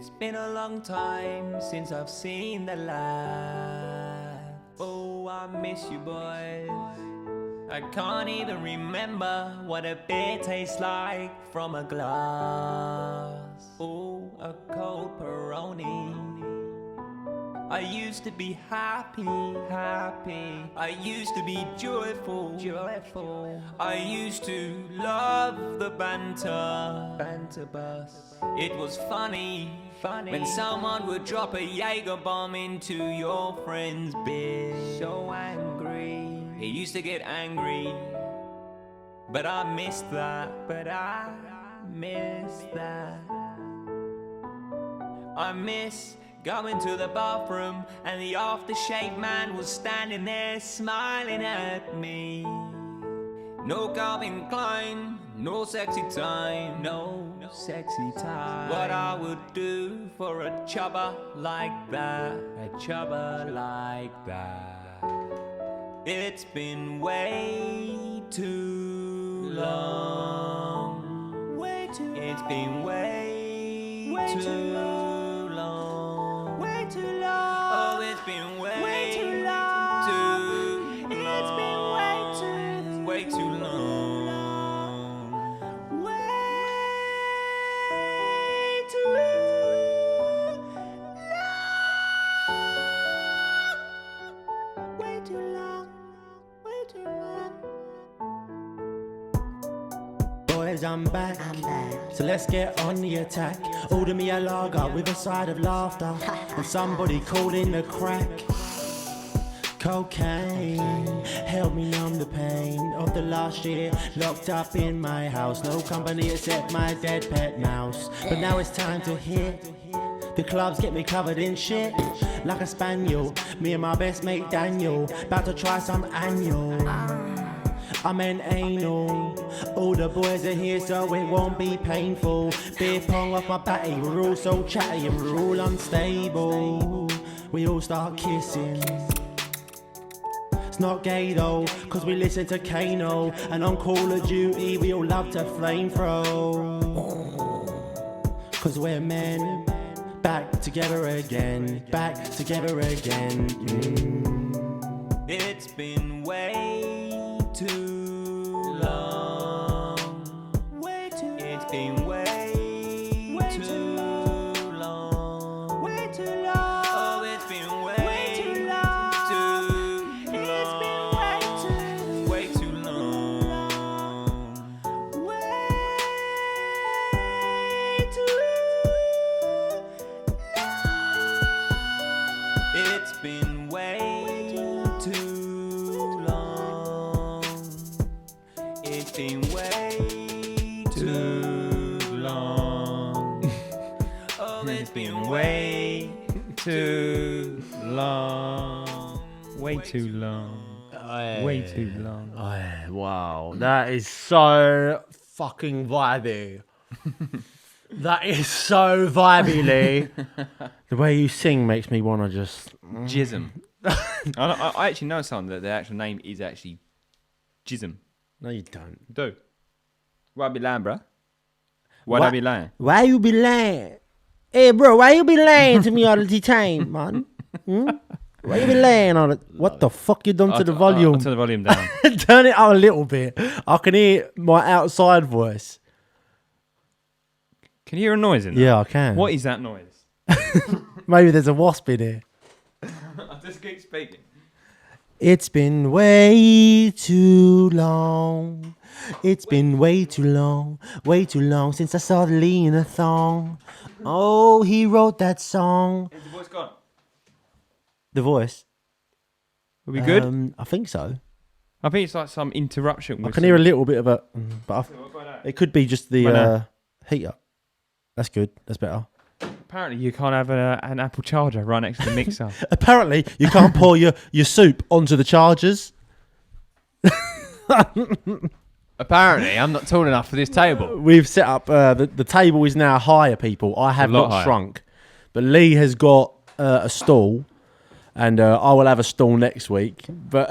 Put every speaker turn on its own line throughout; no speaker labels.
It's been a long time since I've seen the light. Oh, I miss you, boys. I can't even remember what a beer tastes like from a glass. Oh, a cold Peroni. I used to be happy. I used to be joyful. I used to love the banter bus. It was funny when someone would drop a Jaeger bomb into your friend's beer. So angry. He used to get angry, but I missed that. I miss going to the bathroom and the aftershave man was standing there smiling at me. No Calvin Klein, no sexy time, what I would do for a chubba like that, It's been way too long. It's been way too long. Oh, it's been way too long. It's been way too long.
Boys, I'm back. So let's get on the attack. Order me a lager with a side of laughter and somebody calling the crack. Cocaine, help me numb the pain of the last year. Locked up in my house, no company except my dead pet mouse. But now it's time to hit. The clubs get me covered in shit like a spaniel. Me and my best mate Daniel about to try some annual. I meant anal. All the boys are here so it won't be painful. Beer pong off my batty, we're all so chatty and we're all unstable. We all start kissing. It's not gay though, cause we listen to Kano. And on Call of Duty we all love to flame throw. Cause we're men, back together again.
It's been way too long. It's been way too long. Oh, it's been way too long. It's been way too long. It's been way too long. It's been way too long. Oh, it's been way too long.
Way too long. Way too long.
Wow, that is so fucking vibey. That is so vibey, Lee. The way you sing makes me want to just...
Jism. I actually know someone that their actual name is actually Jism.
No, you don't.
Do. Why be lying, bruh? Why I be lying?
Why you be lying? Hey, bro, why you be lying to me all the time, man? Why you be lying all the... What the fuck you done to the volume?
I'll turn the volume down.
Turn it up a little bit. I can hear my outside voice.
Can you hear a noise in there?
Yeah, I can.
What is that noise?
Maybe there's a wasp in here.
I'll just keep speaking.
It's been way too long. It's been way too long since I saw the Lee in a thong. Oh, he wrote that song.
Is the voice gone?
The voice?
Are we good?
I think so.
I think it's like some interruption.
I can hear a little bit of a... But it could be just the heater. That's good. That's better.
Apparently, you can't have an Apple charger right next to the mixer.
Apparently, you can't pour your soup onto the chargers.
Apparently, I'm not tall enough for this table.
We've set up... the table is now higher, people. I have not shrunk. But Lee has got a stall. And I will have a stall next week. But...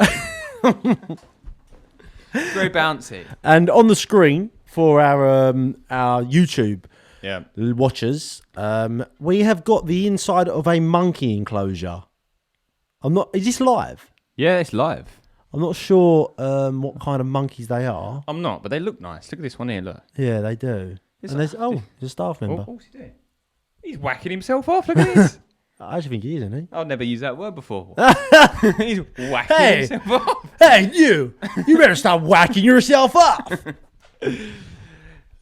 Very bouncy.
And on the screen for our YouTube,
Yeah.
watchers, we have got the inside of a monkey enclosure. Is this live?
Yeah, it's live.
I'm not sure what kind of monkeys they are.
I'm not, but they look nice. Look at this one here, look.
Yeah, they do.
It's
And there's a staff member.
what's he doing? He's whacking himself off, look at this.
I actually think he is, isn't he?
I've never used that word before. He's whacking
Hey.
himself off.
Hey, you better stop whacking yourself up.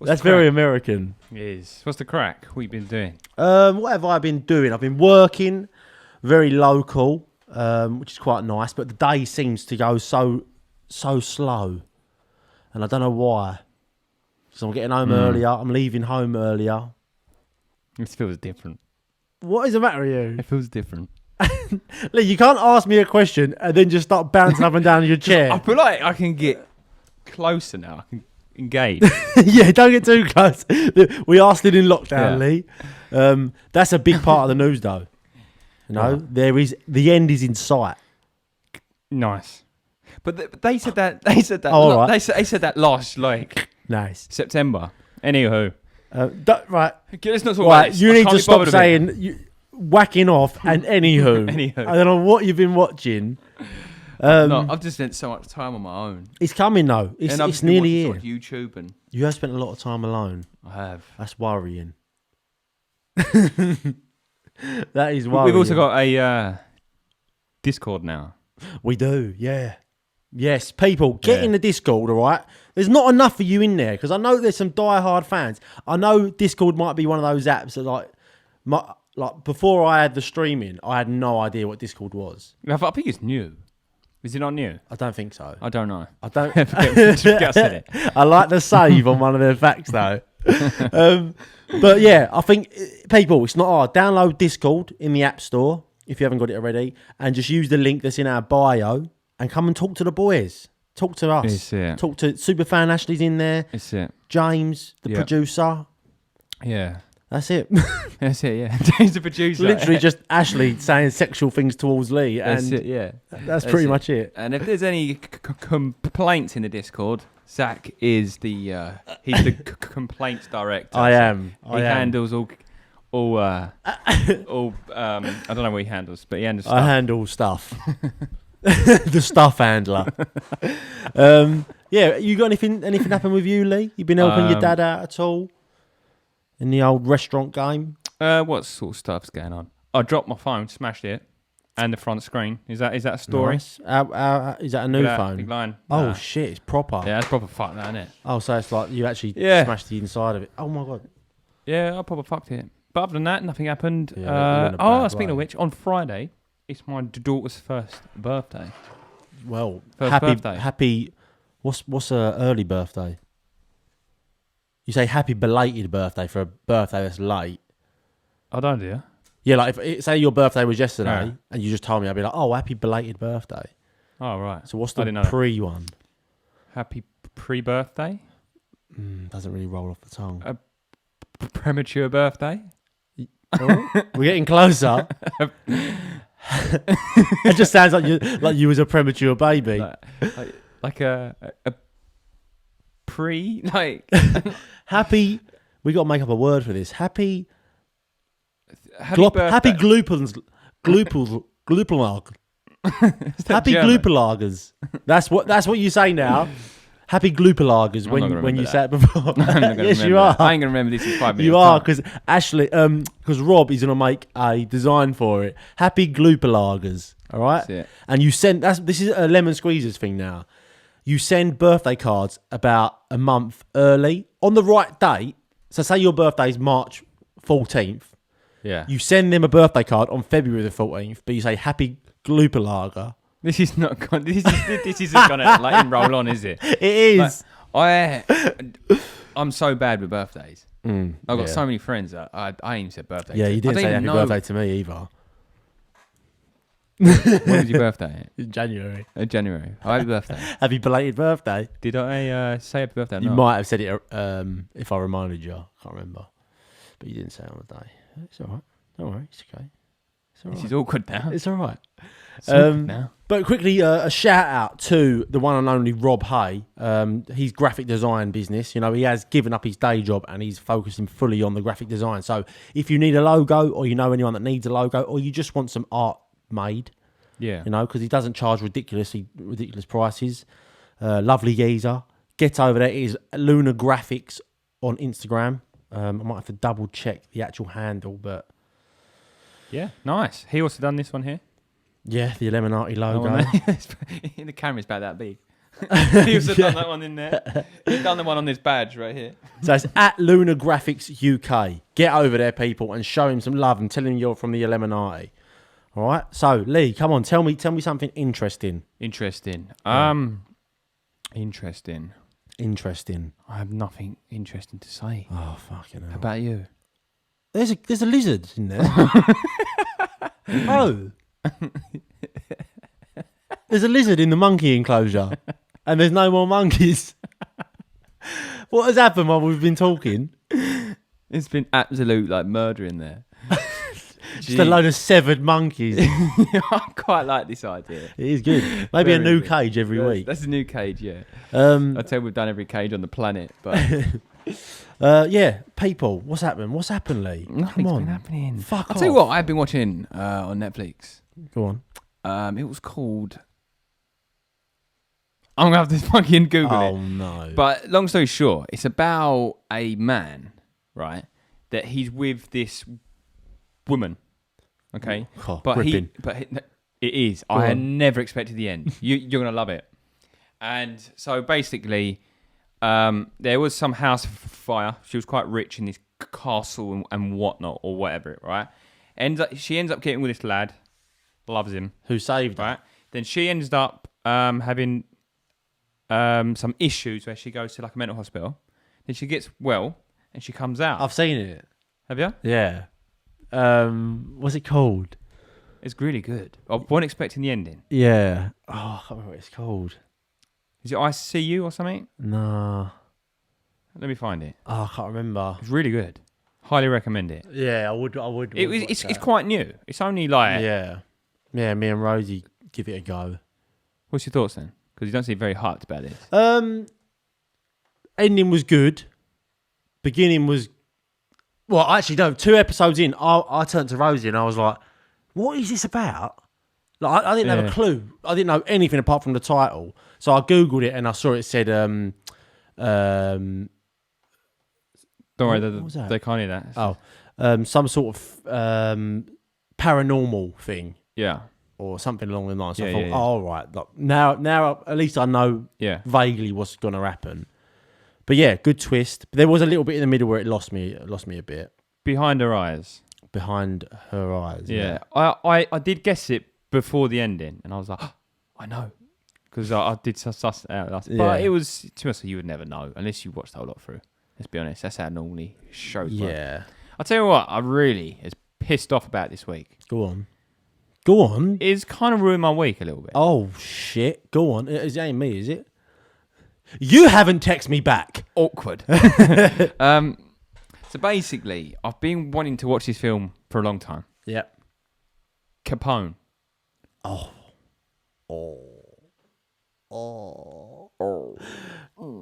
That's very American.
It is. What's the crack? What you been doing?
What have I been doing? I've been working, very local, which is quite nice. But the day seems to go so slow, and I don't know why. So I'm getting home earlier. I'm leaving home earlier.
It feels different.
What is the matter with you?
It feels different.
Lee, you can't ask me a question and then just start bouncing up and down your chair.
I feel like I can get closer now. I can engage.
Yeah, don't get too close. We are still in lockdown,
Yeah.
Lee. That's a big part of the news, though. You know, the end is in sight.
Nice. But they said that. They said that.
Oh, all right.
They said that last
Nice.
September. Anywho,
Right.
okay, let's not talk about
Right,
this.
you
I
need
can't
to
be
stop
bothered with it.
saying whacking off and anywho.
Anywho.
I don't know what you've been watching.
No, I've just spent so much time on my own.
It's coming though.
And I've
It's
just been
nearly
watching
here.
sort of YouTube and
You have spent a lot of time alone.
I have.
That's worrying. That is worrying.
We've also got a Discord now.
We do, yeah. Yes, people, get
Yeah.
in the Discord, all right? There's not enough of you in there because I know there's some die-hard fans. I know Discord might be one of those apps that, like before I had the streaming, I had no idea what Discord was.
I think it's new. Is it not new?
I don't think so.
I don't know.
I don't.
Forget I said it.
I like the save on one of their facts though. But yeah, I think people, it's not hard. Download Discord in the App Store if you haven't got it already, and just use the link that's in our bio and come and talk to the boys. Talk to us.
It's it.
Talk to Superfan Ashley's in there.
It's it.
James, the
Yep.
producer.
Yeah.
That's it.
That's it, yeah. James the producer.
Literally just Ashley saying sexual things towards Lee.
That's
And
it, yeah.
that's pretty much it.
And if there's any complaints in the Discord, Zach is the he's the complaints director.
I am.
He handles all I don't know what he handles, but he handles stuff.
I handle stuff. The stuff handler. Yeah, you got anything happen with you, Lee? You been helping your dad out at all in the old restaurant game?
What sort of stuff's going on? I dropped my phone, smashed it, and the front screen. Is that a story?
Nice. Is that a new phone?
Big line.
Oh
Nah.
shit, it's proper.
Yeah, that's proper fuck that, isn't it?
Oh, so it's like you actually
Yeah.
smashed the inside of it. Oh my god.
Yeah, I proper fucked it. But other than that, nothing happened.
Yeah, you went a bad
Speaking of
way.
which, on Friday, it's my daughter's first birthday.
Well,
First birthday.
happy. What's a early birthday? You say happy belated birthday for a birthday that's late.
I don't do.
Yeah, like if say your birthday was yesterday
Yeah.
and you just told me, I'd be like, oh, happy belated birthday.
Oh, right.
So what's
I
the
didn't know that.
pre one?
Happy pre-birthday?
Doesn't really roll off the tongue.
Premature birthday?
Oh, we're getting closer. It just sounds like you was a premature baby.
Like a pre? Like...
Happy. We got to make up a word for this. Happy.
Happy birthday.
Happy glooples. Happy
German?
gloopalagers. That's what you say now. Happy gloopalagers
I'm not gonna
when you
remember
say it before.
I'm not gonna
Yes, you
remember
are.
that. I ain't gonna remember this in 5 minutes.
You are,
time.
because Ashley, because Rob is gonna make a design for it. Happy gloopalagers. All right.
That's it.
And you send this is a lemon squeezers thing now. You send birthday cards about a month early on the right date. So say your birthday is March 14th.
Yeah.
You send them a birthday card on February the 14th, but you say happy gloopalager.
This is not. This isn't gonna like roll on, is it?
It is.
Like, I'm so bad with birthdays. I've got
yeah.
so many friends that I ain't even said birthday.
Yeah,
to.
you
I
didn't
don't
say
even
happy
know-
birthday to me either.
When was your birthday?
In January.
January. Oh, happy birthday.
Happy belated birthday.
Did I say happy birthday? or
You
not?
might have said it if I reminded you. I can't remember. But you didn't say it on the day. It's all right. Don't worry. It's okay.
This is awkward now.
It's all right.
It's awkward now.
But quickly, a shout out to the one and only Rob Hay. His graphic design business. You know, he has given up his day job and he's focusing fully on the graphic design. So if you need a logo, or you know anyone that needs a logo, or you just want some art made,
Yeah.
you know, because he doesn't charge ridiculous prices. Lovely geezer. Get over there. It is Lunar Graphics on Instagram. I might have to double check the actual handle, but
Yeah, nice. He also done this one here.
yeah, the Illuminati logo.
The camera's about that big. He also done that one in there. He's done the one on this badge right here.
So it's at Lunar Graphics UK. Get over there, people, and show him some love and tell him you're from the Illuminati. All right. So Lee, come on, tell me something interesting.
Interesting. Interesting. I have nothing interesting to say.
Oh fucking hell!
How about you?
There's a lizard in there. Oh. There's a lizard in the monkey enclosure, and there's no more monkeys. What has happened while we've been talking?
It's been absolute like murder in there.
Just a load of severed monkeys.
I quite like this idea.
It is good. Maybe
Very
a new
good.
cage every week.
That's a new cage, yeah.
I'd
say we've done every cage on the planet, but
yeah, people, what's happened? What's happened, Lee?
nothing's
Come on.
been happening.
Fuck
I'll
off.
tell you what, I've been watching on Netflix.
Go on.
It was called. I'm gonna have to fucking Google it.
Oh no.
But long story short, it's about a man, right? That he's with this woman. Okay,
Oh,
but
ripping.
it is.
Go
I had
on.
never expected the end. You're gonna love it. And so basically, there was some house fire. She was quite rich in this castle and whatnot or whatever, right? She ends up getting with this lad, loves him,
Who saved her?
right? Then she ends up having some issues where she goes to like a mental hospital. Then she gets well and she comes out.
I've seen it.
Have you?
Yeah. What's it called?
It's really good. I wasn't expecting the ending.
Yeah. Oh, I can't remember what it's called.
Is it I See You or something?
Nah.
Let me find it.
Oh, I can't remember.
It's really good. Highly recommend it.
Yeah, I would.
It's quite new. It's only like.
Yeah. Yeah, me and Rosie give it a go.
What's your thoughts then? Because you don't seem very hyped about this.
Ending was good. Beginning was. Well, actually, no. 2 episodes in, I turned to Rosie and I was like, "What is this about?" Like, I didn't have a clue. I didn't know anything apart from the title. So I googled it and I saw it said,
Don't worry,
what was that?
they can't hear that.
some sort of paranormal thing
Yeah.
or something along the lines. So
Yeah,
I thought,
yeah, yeah.
oh, all right. Look, now at least I know
Yeah.
vaguely what's going to happen. But yeah, good twist. But there was a little bit in the middle where it lost me a bit.
Behind her eyes.
Behind her eyes.
Yeah. I did guess it before the ending, and I was like, oh, I know. Because I did suss it out. But
Yeah.
it was, to be honest, you would never know unless you watched the whole lot through. Let's be honest. That's how normally shows work.
Yeah.
I'll tell you what, I really is pissed off about this week.
Go on.
It's kind of ruined my week a little bit.
Oh, shit. Go on. It ain't me, is it? You haven't texted me back.
Awkward. So basically, I've been wanting to watch this film for a long time.
Yep.
Capone.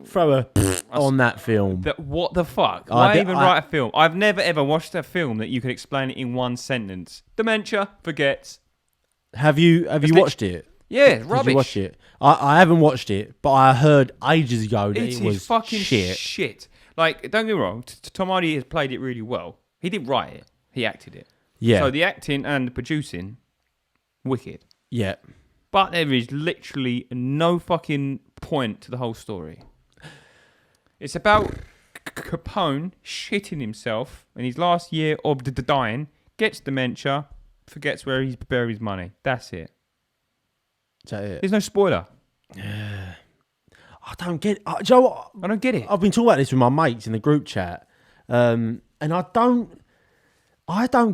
Throw a on that film.
What the fuck?
I
Why
did-
even write a film? I've never ever watched a film that you could explain it in one sentence. Dementia, forgets.
Have you watched it?
Yeah,
Did
rubbish.
you watch it? I haven't watched it, but I heard ages ago that
It
it was
is fucking
shit.
shit. Like, don't get me wrong, Tom Hardy has played it really well. He didn't write it, he acted it.
Yeah.
So the acting and the producing, wicked.
Yeah.
But there is literally no fucking point to the whole story. It's about Capone shitting himself in his last year of dying, gets dementia, forgets where he's buried his money. That's it.
Is that it?
There's no spoiler.
I don't get. Do you know what?
I don't get it.
I've been talking about this with my mates in the group chat, and I don't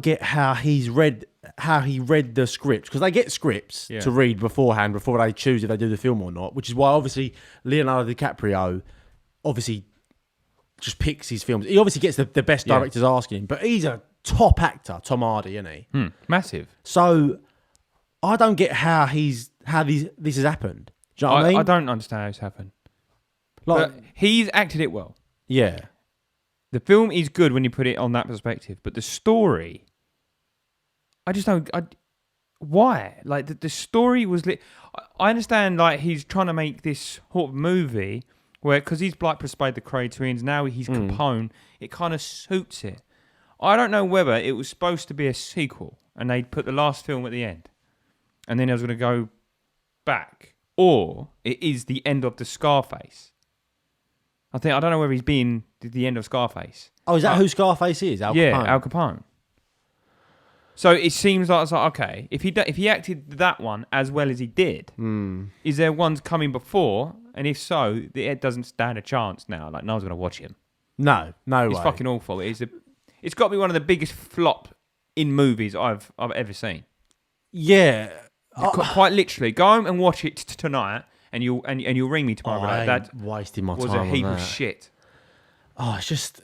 get how he read the script, because they get scripts to read beforehand before they choose if they do the film or not. Which is why obviously Leonardo DiCaprio obviously just picks his films. He obviously gets the best directors asking him, but he's a top actor, Tom Hardy, isn't he?
Massive.
So I don't get how this has happened. Do you know what I mean?
I don't understand how it's happened.
Like,
But he's acted it well.
yeah.
The film is good when you put it on that perspective, but the story, I just don't. Why? Like the story was I understand. Like he's trying to make this sort of movie where, because he's like persuaded the Cray twins, now he's Capone. It kind of suits it. I don't know whether it was supposed to be a sequel and they'd put the last film at the end, and then I was going to go back, or it is the end of the Scarface. I don't know whether he's been the end of Scarface.
Oh, is that who Scarface is? Al Capone?
Al Capone. So it seems like it's like, okay, if he acted that one as well as he did, is there ones coming before? And if so, it doesn't stand a chance now. Like no one's going to watch him.
No way.
It's fucking awful. It's got to be one of the biggest flop in movies I've ever seen.
Yeah.
Quite literally, go home and watch it tonight, and you'll ring me tomorrow.
I
that
wasting my
was
time
a heap
on
of
that.
shit.
Oh, it's just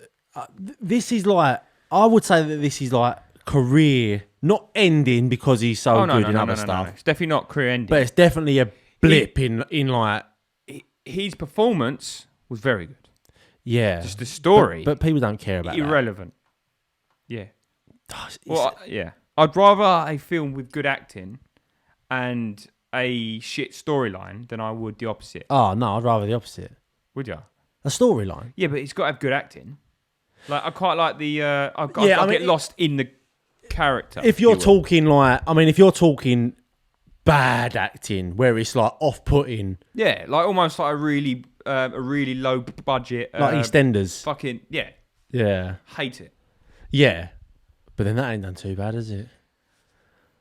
this is like, I would say that this is like career not ending because he's so good in other stuff.
No. It's definitely not career ending.
But it's definitely a blip in like
his performance was very good.
yeah.
Just the story,
But people don't care about
irrelevant. Yeah.
that.
Well, yeah. I'd rather a film with good acting and a shit storyline than I would the opposite.
Oh no, I'd rather the opposite.
Would you?
A storyline.
Yeah, but it's got to have good acting. Like I quite like the. I get lost in the character.
If you're talking like, if you're talking bad acting where it's like off-putting,
yeah, like almost like a really low budget,
like EastEnders.
Fucking yeah,
Yeah,
hate it.
yeah. But then that ain't done too bad, is it?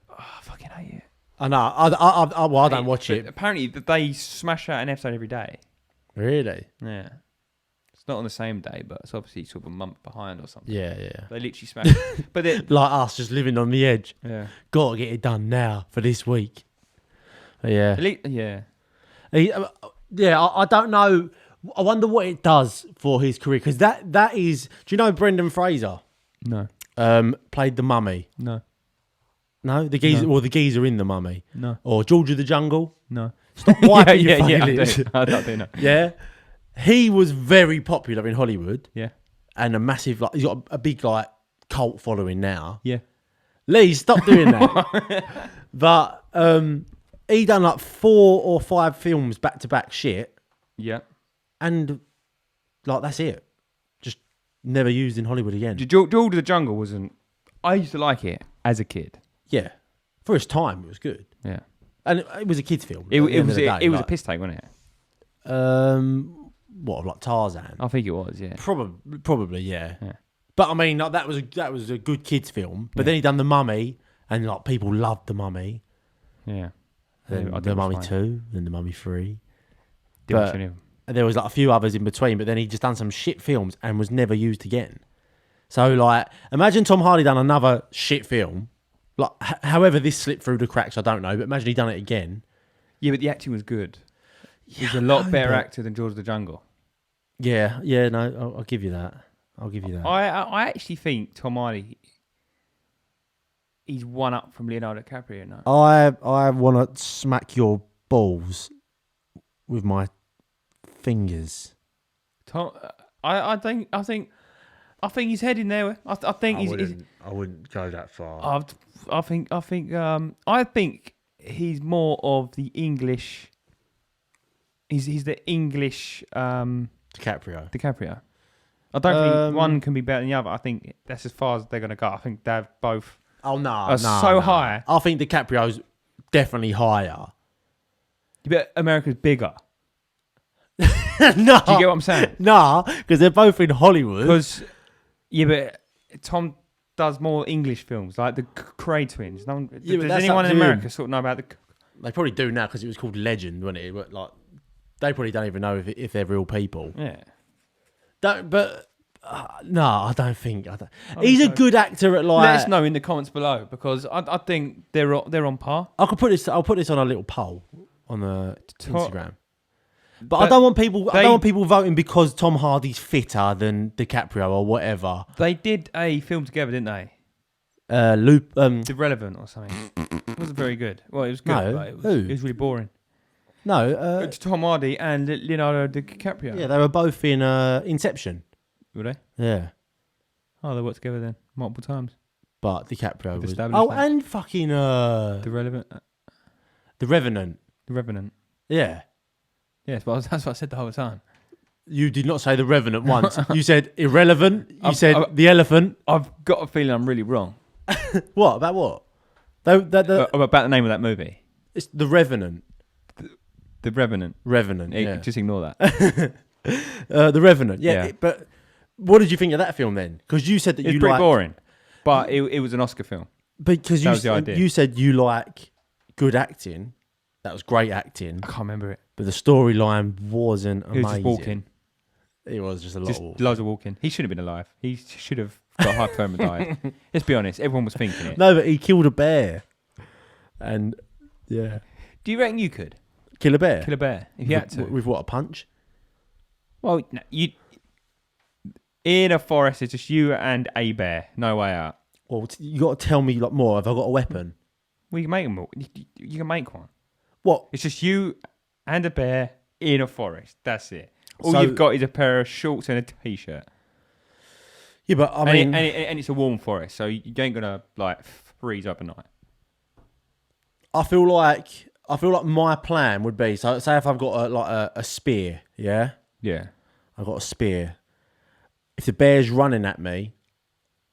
Oh, I fucking hate it.
I know. I don't watch
But
it.
apparently, they smash out an episode every day.
Really?
Yeah, it's not on the same day, but it's obviously sort of a month behind or something.
Yeah, yeah.
They literally smash it. But
Like us, just living on the edge.
yeah,
Got to get it done now for this week. But yeah.
yeah.
I don't know. I wonder what it does for his career, because that is. Do you know Brendan Fraser?
No,
Played the Mummy.
no,
No, the geezer.
No.
Well, the geezer in the Mummy.
no,
Or George of the Jungle.
no.
Stop wiping your fucking
I
lips.
do. I do know.
Yeah, he was very popular in Hollywood,
Yeah,
and a massive he's got a big cult following now.
yeah.
Lee, stop doing that. But he done like 4 or 5 films back to back shit,
Yeah.
and that's it. Just never used in Hollywood again.
George of the Jungle wasn't. I used to like it as a kid.
Yeah, for his time it was good,
Yeah.
and it was a kids' film.
It
at the end
was
of the day,
it was a piss take, wasn't it?
What, like Tarzan?
I think it was. Yeah.
Probably, yeah.
Yeah.
But that was a good kids' film. But then he done The Mummy, and people loved The Mummy.
Yeah.
Then The Mummy 2, then The Mummy 3.
Didn't
But-
watch any of them.
And there was a few others in between, but then he just done some shit films and was never used again. So imagine Tom Hardy done another shit film. However this slipped through the cracks, I don't know. But imagine he done it again.
Yeah, but the acting was good. He's a lot better actor than George of the Jungle.
Yeah, no, I'll give you that.
I actually think Tom Hardy, he's one up from Leonardo DiCaprio now.
I want to smack your balls with my fingers.
Tom, I think he's heading there. I think
I wouldn't go that far.
I think he's more of the English. He's the English DiCaprio. I don't think one can be better than the other. I think that's as far as they're going to go. I think they're both high.
I think DiCaprio's definitely higher.
But America's bigger.
No,
Do you get what I'm saying?
Nah, because they're both in Hollywood.
But Tom does more English films, like the Cray twins. Does
that's
anyone
up
in
to
America
him.
sort of know about the?
They probably do now because it was called Legend, wasn't it? But they probably don't even know if they're real people.
Yeah.
No, I don't think. He's a good actor at
Let us know in the comments below, because I think they're on par.
I'll put this on a little poll on the Instagram. But
But
I don't want people voting because Tom Hardy's fitter than DiCaprio or whatever.
They did a film together, didn't they?
Loop.
Irrelevant or something. It wasn't very good. Well, it was good,
No,
but it was,
who?
it was really boring.
No.
It's Tom Hardy and Leonardo DiCaprio.
Yeah, they were both in Inception.
Were they?
Yeah,
Oh, they worked together then multiple times.
but DiCaprio
We've
was.
established
Oh,
that.
and fucking
The Revenant.
The Revenant.
The Revenant.
Yeah.
Yes, but that's what I said the whole time.
You did not say the Revenant once. You said irrelevant. You
I've-
said
I've-
the elephant.
I've got a feeling I'm really wrong
What about what?
about the name of that movie.
It's the Revenant.
The Revenant.
Revenant. Yeah.
Just ignore that.
The Revenant. Yeah.
Yeah.
But what did you think of that film then? Because you said that
It's
you
pretty
like.
boring, but it was an Oscar film.
Because
That was the idea.
you said you like good acting. That was great acting.
I can't remember it.
But the storyline wasn't
He
amazing.
was just walking.
It was just a lot
Just
of walking.
loads of walking. He shouldn't have been alive. He should have got hypothermia. Let's be honest. Everyone was thinking it.
No, but he killed a bear. And, yeah.
Do you reckon you could
Kill a bear?
kill a bear if you had to?
With what, a punch?
Well, no, you in a forest. It's just you and a bear. No way out.
Well, you got to tell me like more. Have I got a weapon?
We can make them. You can make one.
What?
It's just you and a bear in a forest. That's it. All
So-
you've got is a pair of shorts and a t-shirt.
Yeah, but I mean...
and it's a warm forest, so you ain't gonna like freeze up at night.
I feel like my plan would be, so say if I've got a spear, yeah?
Yeah.
I've got a spear. If the bear's running at me,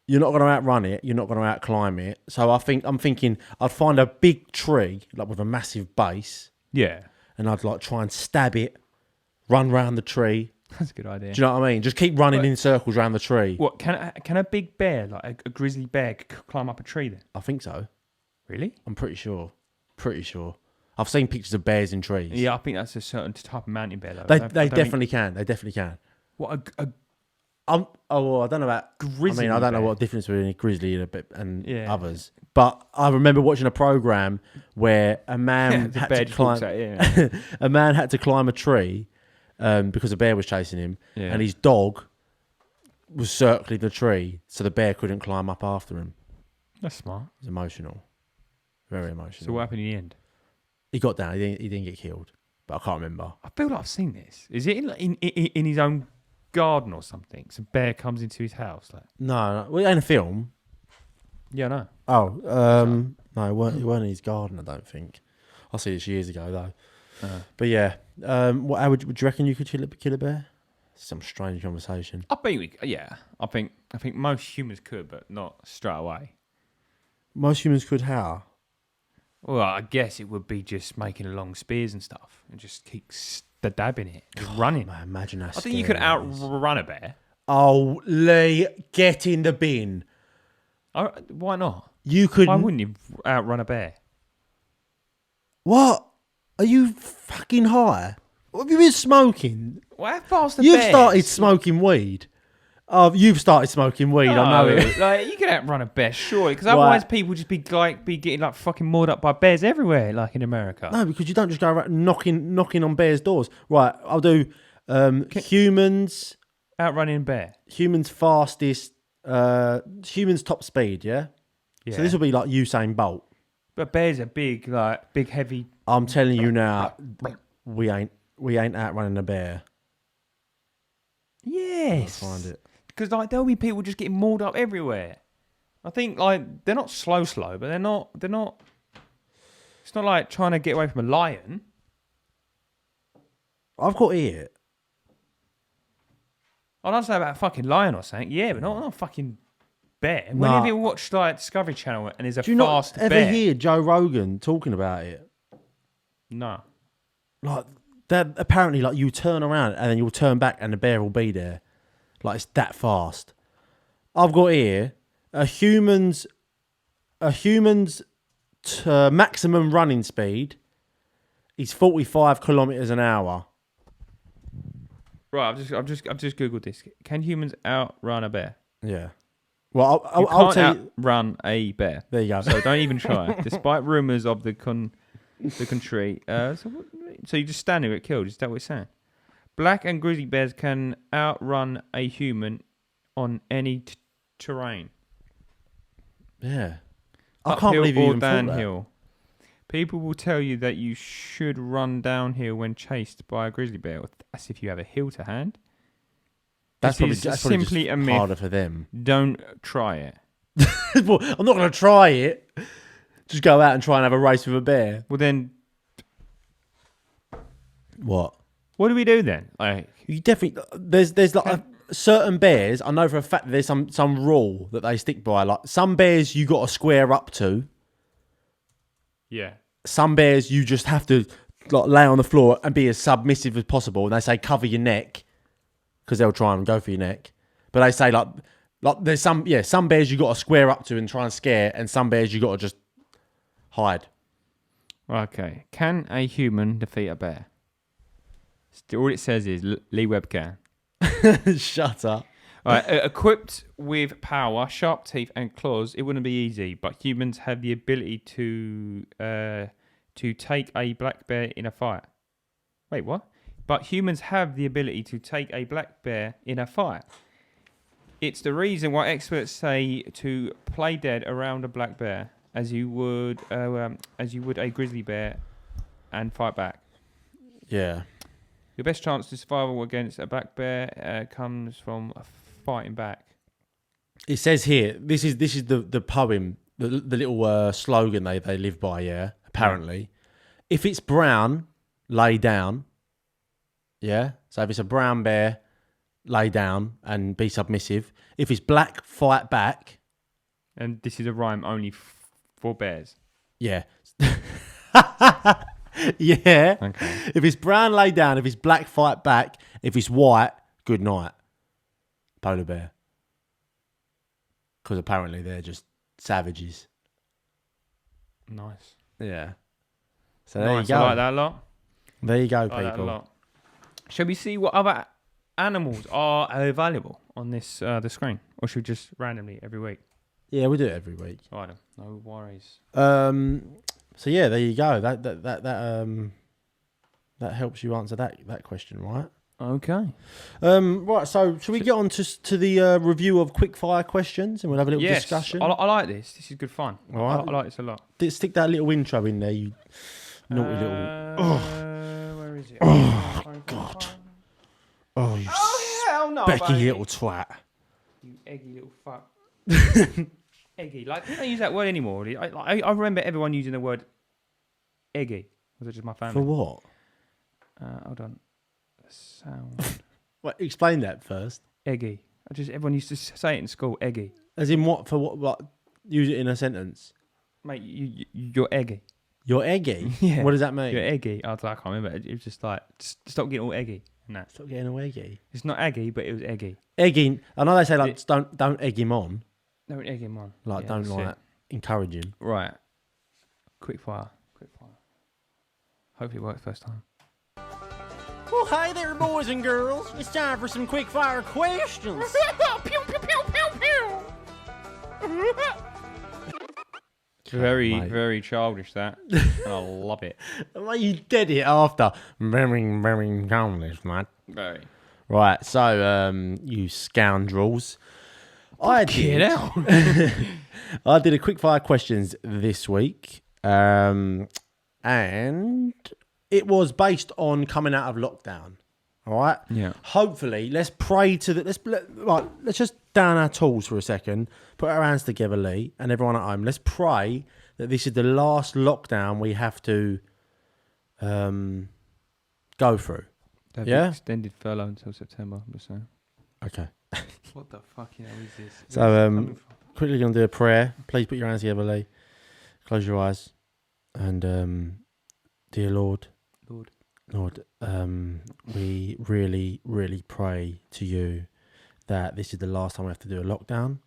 you're not going to outrun it. You're not going to outclimb it. So I'm thinking I'd find a big tree, like with a massive base,
Yeah.
and I'd like try and stab it, run round the tree.
That's a good idea.
Do you know what I mean? Just keep running in circles around the tree.
What can a big bear, like a grizzly bear, climb up a tree then?
I think so.
Really?
I'm pretty sure. Pretty sure. I've seen pictures of bears in trees.
Yeah, I think that's a certain type of mountain bear though.
They
I don't think-
definitely can. They definitely can.
What a
Well, I don't know about
grizzly.
I mean, I don't know
bear.
what the difference between a grizzly and
Yeah.
others. But I remember watching a program where a man
the
had
bear
to
just walks
climb.
out, yeah.
A man had to climb a tree because a bear was chasing him,
Yeah.
and his dog was circling the tree, so the bear couldn't climb up after him.
That's smart.
It was emotional, very emotional.
So what happened in the end?
He got down. He didn't get killed, but I can't remember.
I feel like I've seen this. Is it in his own garden or something? Some bear comes into his house. Like,
No, well, it ain't a film.
yeah, I know.
Oh, no, it weren't in his garden. I don't think. I see this years ago though. But yeah, how would you reckon you could kill a bear? Some strange conversation.
I think I think most humans could, but not straight away.
Most humans could how?
Well, I guess it would be just making long spears and stuff, and just keep dabbing it, just running.
Man, imagine that.
I think you could outrun a bear.
Oh, Lee, get in the bin.
Why not?
You could.
Why wouldn't you outrun a bear?
What? Are you fucking high? What have you been smoking?
Well, how fast the
You've
bears?
started smoking weed. Oh, you've started smoking weed. I know it.
Like, you could outrun a bear, surely, because otherwise people would just be getting like fucking mauled up by bears everywhere, like in America.
No, because you don't just go around knocking on bears' doors. Right, I'll do humans.
Outrunning a bear.
Humans fastest. Humans top speed. Yeah.
Yeah.
So this will be like Usain Bolt.
But bears are big, heavy.
I'm telling you now, we ain't outrunning a bear.
Yes.
I'll find it.
Because like there'll be people just getting mauled up everywhere. I think like they're not slow, but they're not. It's not like trying to get away from a lion.
I've got it.
I don't say about a fucking lion or something. Yeah, but not a fucking bear.
Nah.
Whenever you watch like Discovery Channel and there's a
Do you not
fast
ever
bear.
hear Joe Rogan talking about it?
No.
Like that. Apparently, like you turn around and then you'll turn back and the bear will be there. Like it's that fast. I've got here a human's maximum running speed is 45 kilometers an hour.
Right, I've just googled this. Can humans outrun a bear?
Yeah. Well,
You
I'll
can't
tell you.
outrun a bear.
There you go.
So don't even try. Despite rumours of the country. So you just stand there, get killed. Is that what it's saying? Black and grizzly bears can outrun a human on any terrain.
Yeah. I can't believe you
or
even thought that.
downhill. People will tell you that you should run downhill when chased by a grizzly bear. That's if you have a hill to hand.
That's probably
simply
just
a myth.
harder for them.
Don't try it.
Well, I'm not going to try it. Just go out and try and have a race with a bear.
Well, then,
What?
what do we do then? Like,
You definitely there's like certain bears. I know for a fact that there's some rule that they stick by. Like some bears you got to square up to.
yeah.
Some bears you just have to like lay on the floor and be as submissive as possible. And they say cover your neck because they'll try and go for your neck. But they say like there's some bears you got to square up to and try and scare, and some bears you got to just hide.
Okay. Can a human defeat a bear? All it says is Lee Webb can.
Shut up.
All right, equipped with power, sharp teeth, and claws, it wouldn't be easy. But humans have the ability to take a black bear in a fight. Wait, what? But humans have the ability to take a black bear in a fight. It's the reason why experts say to play dead around a black bear, as you would a grizzly bear, and fight back. Yeah. Your best chance to survival against a black bear comes from fighting back.
It says here, this is the poem, the little slogan they live by, yeah, apparently. If it's brown, lay down. Yeah? So if it's a brown bear, lay down and be submissive. If it's black, fight back.
And this is a rhyme only for bears.
Yeah. Yeah.
Okay.
If it's brown, lay down. If it's black, fight back. If it's white, good night. Polar bear. Because apparently they're just savages.
Nice.
Yeah. So there
Nice.
you go.
I like that a lot.
There you go,
I like that a
people.
lot. Shall we see what other animals are available on this the screen? Or should we just randomly every week?
Yeah, we do it every week.
All right, no worries.
So yeah, there you go. That helps you answer that question, right?
Okay.
Right. So should we get on to the review of quickfire questions, and we'll have a little discussion?
I like this. This is good fun.
All right.
I like this a lot.
Stick that little intro in there, you naughty little.
Where is it?
Oh God. Oh, you
hell no,
specky
baby.
little twat.
You eggy little fuck. Eggy. Like, they don't use that word anymore. I remember everyone using the word eggy. Was it just my family?
For what?
Hold on. Sound.
Wait, explain that first.
Eggy. Everyone used to say it in school. Eggy.
As in what? For what? What? Use it in a sentence.
Mate, you're eggy.
You're eggy.
Yeah.
What does that mean?
You're eggy. I can't remember. It was just like, stop getting all eggy. No.
Stop getting all eggy.
It's not eggy, but it was eggy.
Egging. I know they say like don't egg him on.
Don't egg him on.
Like
Yeah,
don't
that's
like
it.
encourage him.
Right. Quick fire. Hopefully it works first time.
Well, hi there, boys and girls. It's time for some quick fire questions.
Pew, pew, pew, pew, pew. Very,
mate.
very childish, that. And I love it.
Well, you did it after. Very childish, man.
Very.
Right, so you scoundrels. I did a quick fire questions this week. And it was based on coming out of lockdown. All right?
Yeah.
Hopefully, let's pray to the let's just down our tools for a second, put our hands together, Lee, and everyone at home. Let's pray that this is the last lockdown we have to go through.
They've extended furlough until September, I'm just saying.
Okay.
What the fucking hell is this?
So quickly gonna do a prayer. Please put your hands together, Lee. Close your eyes. And dear Lord, we really, really pray to you that this is the last time we have to do a lockdown,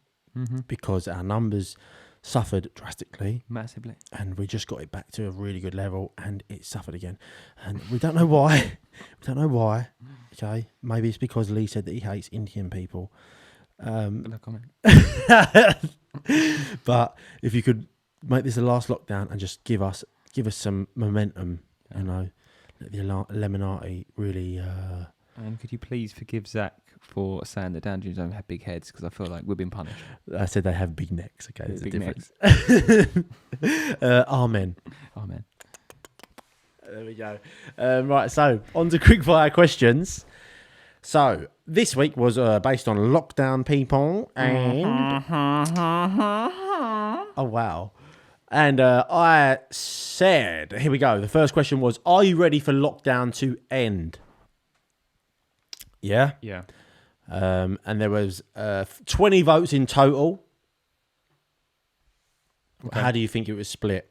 because our numbers suffered drastically.
Massively.
And we just got it back to a really good level, and it suffered again. And we don't know why. Okay. Maybe it's because Lee said that he hates Indian people.
No comment.
But if you could make this the last lockdown and just give us some momentum, you know, let the Illuminati really
And could you please forgive Zach for saying that down Jews don't have big heads, because I feel like we've been punished.
I said they have big necks. Okay, there's a
Big
difference. Amen.
Oh man.
There we go. Right, so on to quickfire questions. So this week was based on lockdown people and oh wow, and I said, here we go. The first question was, are you ready for lockdown to end? Yeah.
Yeah.
And there was 20 votes in total.
Okay.
How do you think it was split?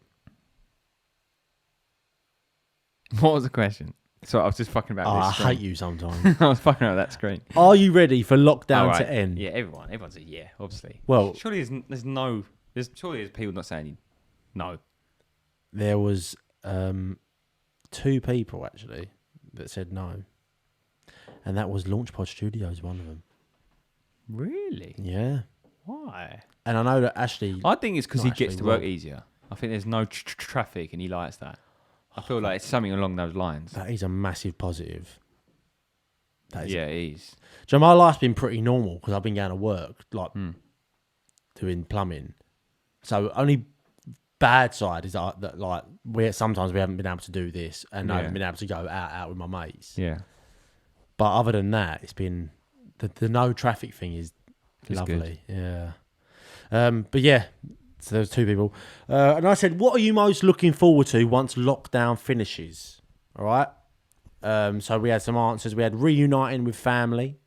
What was the question? So I was just fucking about
Oh,
this
I
screen.
hate you sometimes.
I was fucking about that screen.
Are you ready for lockdown
All right.
to end?
Yeah, everyone's a yeah, obviously.
Well,
Surely there's people not saying no.
there was 2 people actually that said no, and that was Launchpod Studios, one of them.
Really?
Yeah,
Why?
and I know that Ashley.
I think it's because he
Not
gets
actually,
to work
Rob.
easier. I think there's no traffic and he likes that. I feel like it's something along those lines.
That is a massive positive. That is.
Yeah, it is.
So my life's been pretty normal because I've been going to work, like
Mm.
doing plumbing. So only bad side is that like sometimes we haven't been able to do this, and I haven't
Yeah.
been able to go out with my mates.
Yeah.
But other than that, it's been the no traffic thing is
It's
lovely. Yeah. But yeah, so there was 2 people, and I said, "What are you most looking forward to once lockdown finishes?" All right. So we had some answers. We had reuniting with family.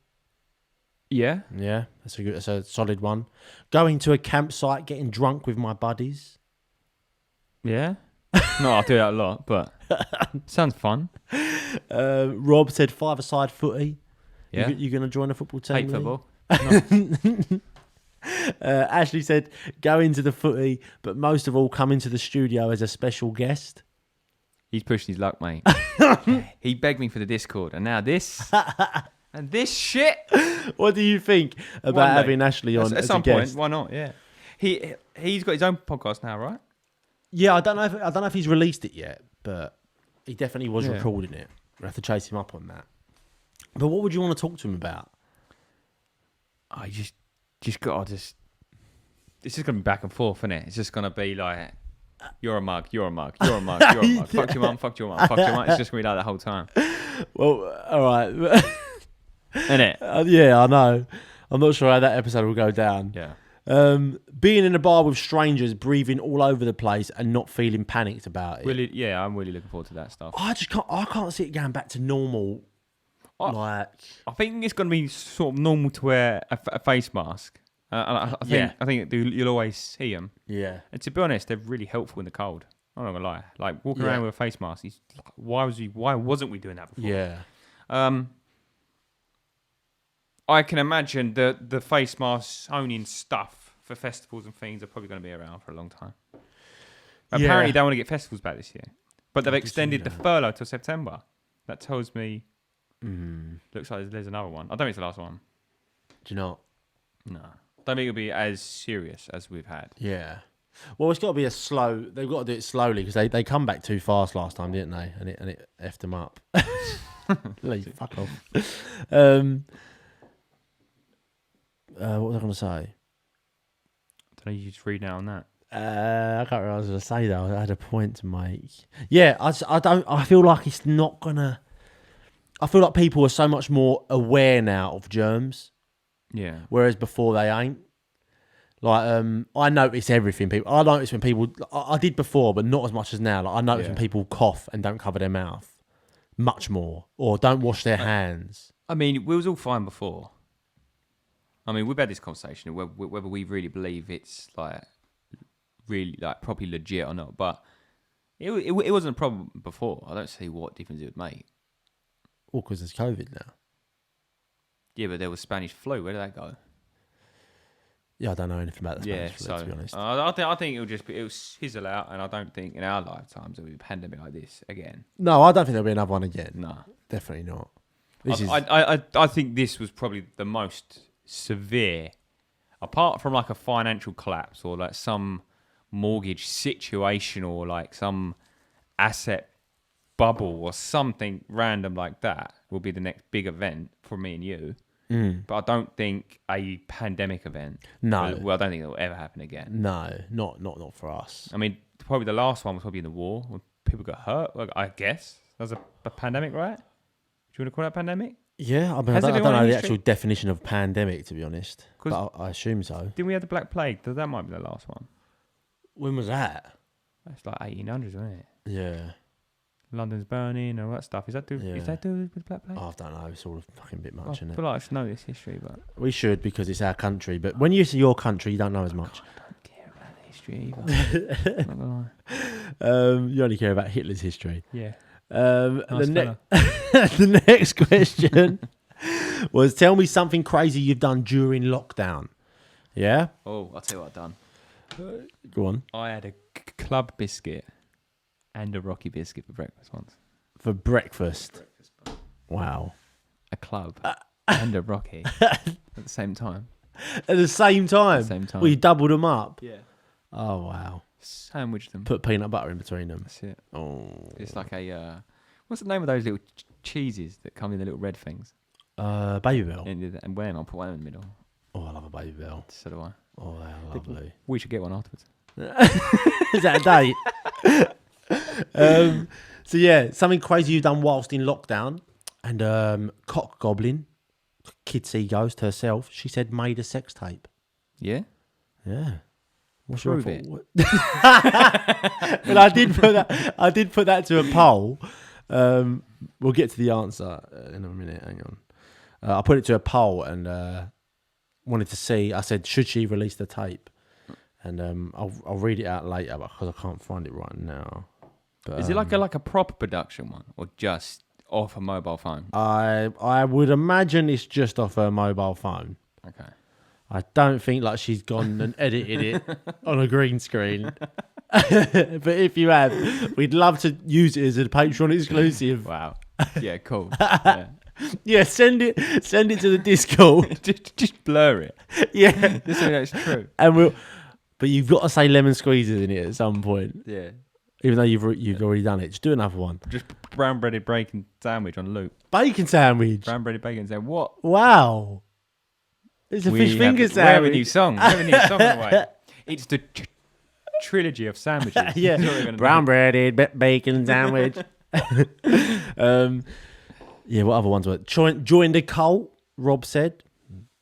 Yeah.
Yeah, that's a solid one. Going to a campsite, getting drunk with my buddies.
Yeah. No, I do that a lot, but sounds fun.
Rob said 5-a-side footy.
Yeah.
You going to join a football team?
Hate
Lee?
football.
Ashley said go into the footy, but most of all come into the studio as a special guest.
He's pushing his luck, mate. He begged me for the Discord, and now this and this shit.
What do you think about
One day.
having Ashley on
At
as
some
a guest?
point, why not? Yeah. He's got his own podcast now, right?
Yeah, I don't know if he's released it yet, but he definitely was
Yeah.
recording it. We have to chase him up on that. But what would you want to talk to him about?
I just gotta It's just gonna be back and forth, isn't it? It's just gonna be like, you're a mug, you're a mug, you're a mug, you're a mug. Fuck your mum, fuck your mum, fuck your mum. It's just gonna be like that whole time,
Well, all right.
isn't it?
Yeah, I know. I'm not sure how that episode will go down.
Yeah.
Being in a bar with strangers, breathing all over the place, and not feeling panicked about it.
Really, yeah, I'm really looking forward to that stuff.
I can't see it going back to normal.
I think it's going to be sort of normal to wear a face mask. I think you'll always see them.
Yeah.
And to be honest, they're really helpful in the cold. I'm not gonna lie. Like walking around with a face mask, why wasn't we doing that before?
Yeah.
I can imagine the face masks owning stuff for festivals and things are probably going to be around for a long time. Apparently, they want to get festivals back this year, but they've extended the furlough till September. That tells me. Looks like there's another one. I don't think it's the last one.
Do you not?
No. Don't think it'll be as serious as we've had.
Yeah. Well, it's got to be they've got to do it slowly because they come back too fast last time, didn't they? And it effed them up. Lee, fuck off. What was I going to say?
I don't know. You just read out on that.
I can't remember what I was going to say though. I had a point to make. Yeah, I feel like it's not gonna. I feel like people are so much more aware now of germs,
Yeah.
whereas before they ain't. Like, I notice everything. I notice when people. I did before, but not as much as now. Like, I notice when people cough and don't cover their mouth, much more, or don't wash their hands.
I mean, we was all fine before. I mean, we've had this conversation whether we really believe it's like really like properly legit or not. But it wasn't a problem before. I don't see what difference it would make.
Well, because there's COVID now.
Yeah, but there was Spanish flu. Where did that go?
Yeah, I don't know anything about the Spanish flu,
so
to be honest.
I think it'll fizzle out, and I don't think in our lifetimes there'll be a pandemic like this again.
No, I don't think there'll be another one again.
No,
Definitely not.
I think this was probably the most severe, apart from like a financial collapse or like some mortgage situation or like some asset bubble or something random like that will be the next big event for me and you. But I don't think a pandemic event.
No.
Well, I don't think it will ever happen again.
No, not for us.
I mean, probably the last one was probably in the war when people got hurt. Well, I guess that was a pandemic, right? Do you want to call that a pandemic?
Yeah, I mean, I don't know the actual definition of pandemic, to be honest. But I assume so.
Didn't we have the Black Plague? That might be the last one.
When was that?
That's like 1800s, wasn't it?
Yeah.
London's burning and all that stuff. Is that do with the Black Plague?
Oh, I don't know. It's all a fucking bit much, isn't
I
it?
feel like I should know this history, but
We should, because it's our country. But when you see your country, you don't know as much.
I don't care about the history either. I'm not gonna lie.
You only care about Hitler's history.
Yeah.
The next question was, tell me something crazy you've done during lockdown. Yeah?
Oh, I'll tell you what I've done.
Go on.
I had a club biscuit and a Rocky biscuit for breakfast once.
For breakfast. Wow.
A club and a Rocky at the same time.
At the same time?
At the same time.
Well, you doubled them up?
Yeah.
Oh, wow.
Sandwiched them.
Put peanut butter in between them.
That's it.
Oh.
It's like a... what's the name of those little cheeses that come in the little red things?
Baby Bell.
And when I'll put one in the middle.
Oh, I love a Baby Bell.
So do I.
Oh, they're lovely.
We should get one afterwards.
Is that a date? So yeah, something crazy you've done whilst in lockdown. And Cock Goblin, Kid C Ghost herself, she said made a sex tape.
Yeah?
Yeah. What's
Prove
your
it.
thought? Well, I did put that to a poll. We'll get to the answer in a minute. Hang on. I put it to a poll and wanted to see. I said, should she release the tape? And I'll read it out later because I can't find it right now. But,
Is it like a proper production one or just off a mobile phone?
I would imagine it's just off her mobile phone.
Okay.
I don't think like she's gone and edited it on a green screen. But if you have, we'd love to use it as a Patreon exclusive.
Wow. Yeah, cool. Yeah.
Yeah, send it to the Discord.
just blur it.
Yeah,
Just so it's true.
and but you've got to say lemon squeezes in it at some point.
Yeah.
Even though you've already done it, just do another one.
Just brown breaded bacon sandwich on loop.
Bacon sandwich.
Brown breaded bacon sandwich. What?
Wow. It's a fish finger
We have
sandwich.
a new song. We have a new song on the way. It's the trilogy of sandwiches. That's what we're gonna
Brown
do.
breaded bacon sandwich. Yeah, what other ones were? Join the cult, Rob said.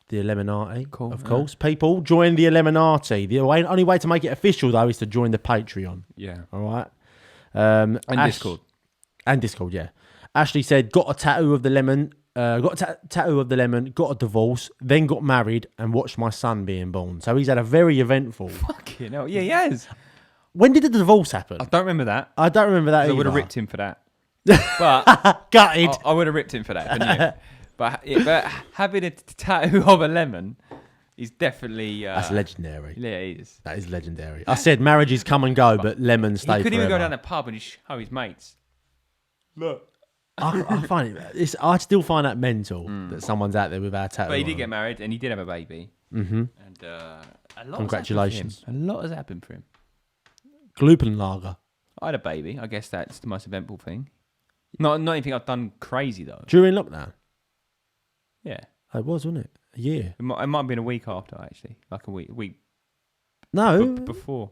The Illuminati,
Cool,
of course. People, join the Illuminati. The only way to make it official, though, is to join the Patreon.
Yeah.
All right?
And Discord.
And Discord, yeah. Ashley said, got a tattoo of the lemon, tattoo of the lemon, got a divorce, then got married and watched my son being born. So he's had a very eventful...
Fucking hell. Yeah, he has.
When did the divorce happen?
I don't remember that.
I don't remember that
I
either.
would have ripped him for that. But
Gutted.
I would have ripped him for that. But having a tattoo of a lemon is definitely...
That's legendary.
Yeah, it is.
That is legendary. I said marriages come and go, but lemons stay
He couldn't even go
forever.
down the pub and show his mates. Look.
I find it. I still find that mental that someone's out there with our tattoo.
But he
on
did get
them.
married and he did have a baby.
Mm-hmm.
And a lot
Congratulations.
has happened for him. A lot has happened for him.
Glupenlager.
I had a baby. I guess that's the most eventful thing. Not anything I've done crazy though.
During lockdown.
Yeah.
It was, wasn't it? A year.
It might have been a week after actually, like a week
No.
before.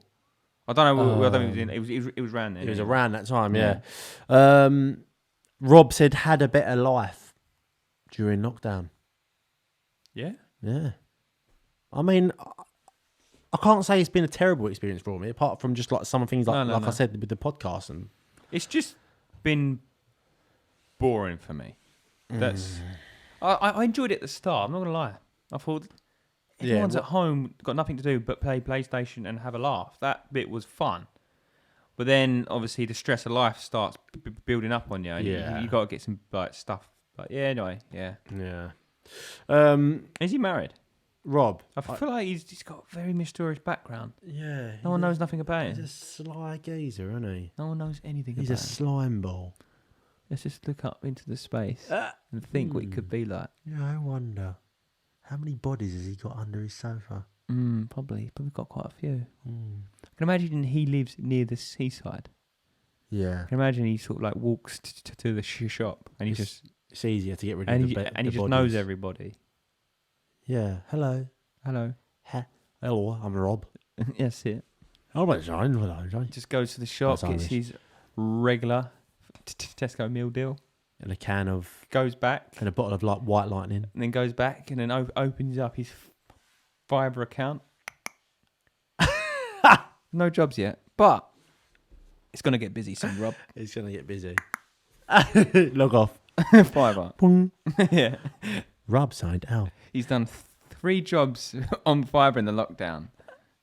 I don't know. I don't think it was around then.
It was around that time, yeah. Rob said had a better life during lockdown.
Yeah.
Yeah. I mean, I can't say it's been a terrible experience for me, apart from just like some things like,
No.
I said with the podcast. And
It's just been boring for me. That's. I enjoyed it at the start. I'm not gonna lie. I thought everyone's at home, got nothing to do but play PlayStation and have a laugh. That bit was fun. But then obviously the stress of life starts building up on you. And you got to get some like stuff. But yeah, anyway, yeah.
yeah.
Is he married?
Rob.
I feel like he's got a very mysterious background.
Yeah.
No one knows nothing about
He's
him.
a sly geezer, isn't he?
No one knows anything
He's
about
a
him.
slime ball.
Let's just look up into the space and think what it could be like.
Yeah, I wonder. How many bodies has he got under his sofa?
Probably got quite a few. I can imagine he lives near the seaside.
Yeah.
Can you imagine he sort of like walks to the shop and he just
It's easier to get rid
and
of
he,
the
and he
the
just
bodies.
knows everybody.
Yeah. Hello.
Hello.
Hello, I'm Rob.
That's it.
Oh, my John. Hello, John.
Just goes to the shop,
That's
gets
Irish.
his regular Tesco meal deal,
And a can of,
goes back,
and a bottle of like White Lightning.
and then goes back and then opens up his Fiverr account. No jobs yet, but it's gonna get busy soon, Rob.
It's gonna get busy. Log off.
Fiverr.
Boom.
Yeah.
Rob signed out.
He's done 3 jobs on Fiverr in the lockdown.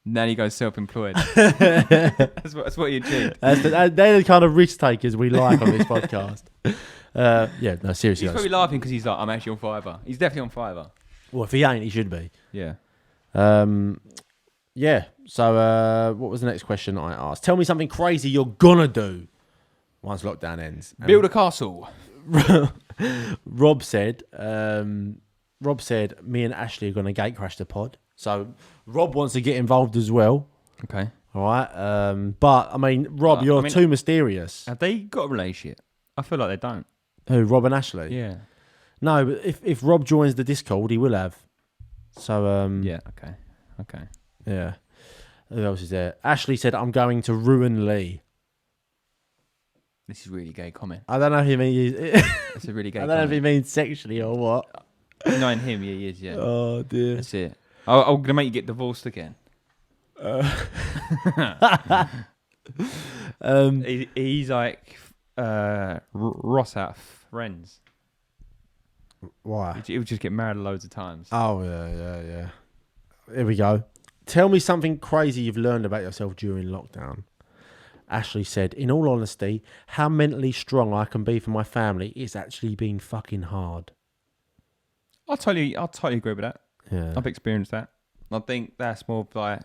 Now he goes self-employed. That's what he achieved.
They're the kind of risk takers we like on this podcast. Yeah, no, seriously.
He's probably laughing because he's like, I'm actually on Fiverr. He's definitely on Fiverr.
Well, if he ain't, he should be.
Yeah.
Yeah. So, what was the next question I asked? Tell me something crazy you're gonna do once lockdown ends.
Build a castle.
Rob said, me and Ashley are gonna gate crash the pod. So Rob wants to get involved as well.
Okay.
All right. But I mean, Rob, you're too mysterious.
Have they got a relationship? I feel like they don't.
Who? Rob and Ashley?
Yeah.
No, but if Rob joins the Discord, he will have. So
Yeah. Okay.
yeah. Who else is there? Ashley said, "I'm going to ruin Lee."
This is a really gay comment.
I don't know if he means.
That's a really gay
I don't know if
comment.
he means sexually or what.
Knowing him, yeah, he is, yeah.
Oh dear.
That's it. I'm going to make you get divorced again. He's like Ross out of Friends.
Why?
He would just get married loads of times.
Oh yeah. Here we go. Tell me something crazy you've learned about yourself during lockdown. Ashley said, in all honesty, how mentally strong I can be for my family is actually been fucking hard.
I'll totally agree with that.
Yeah.
I've experienced that. I think that's more of like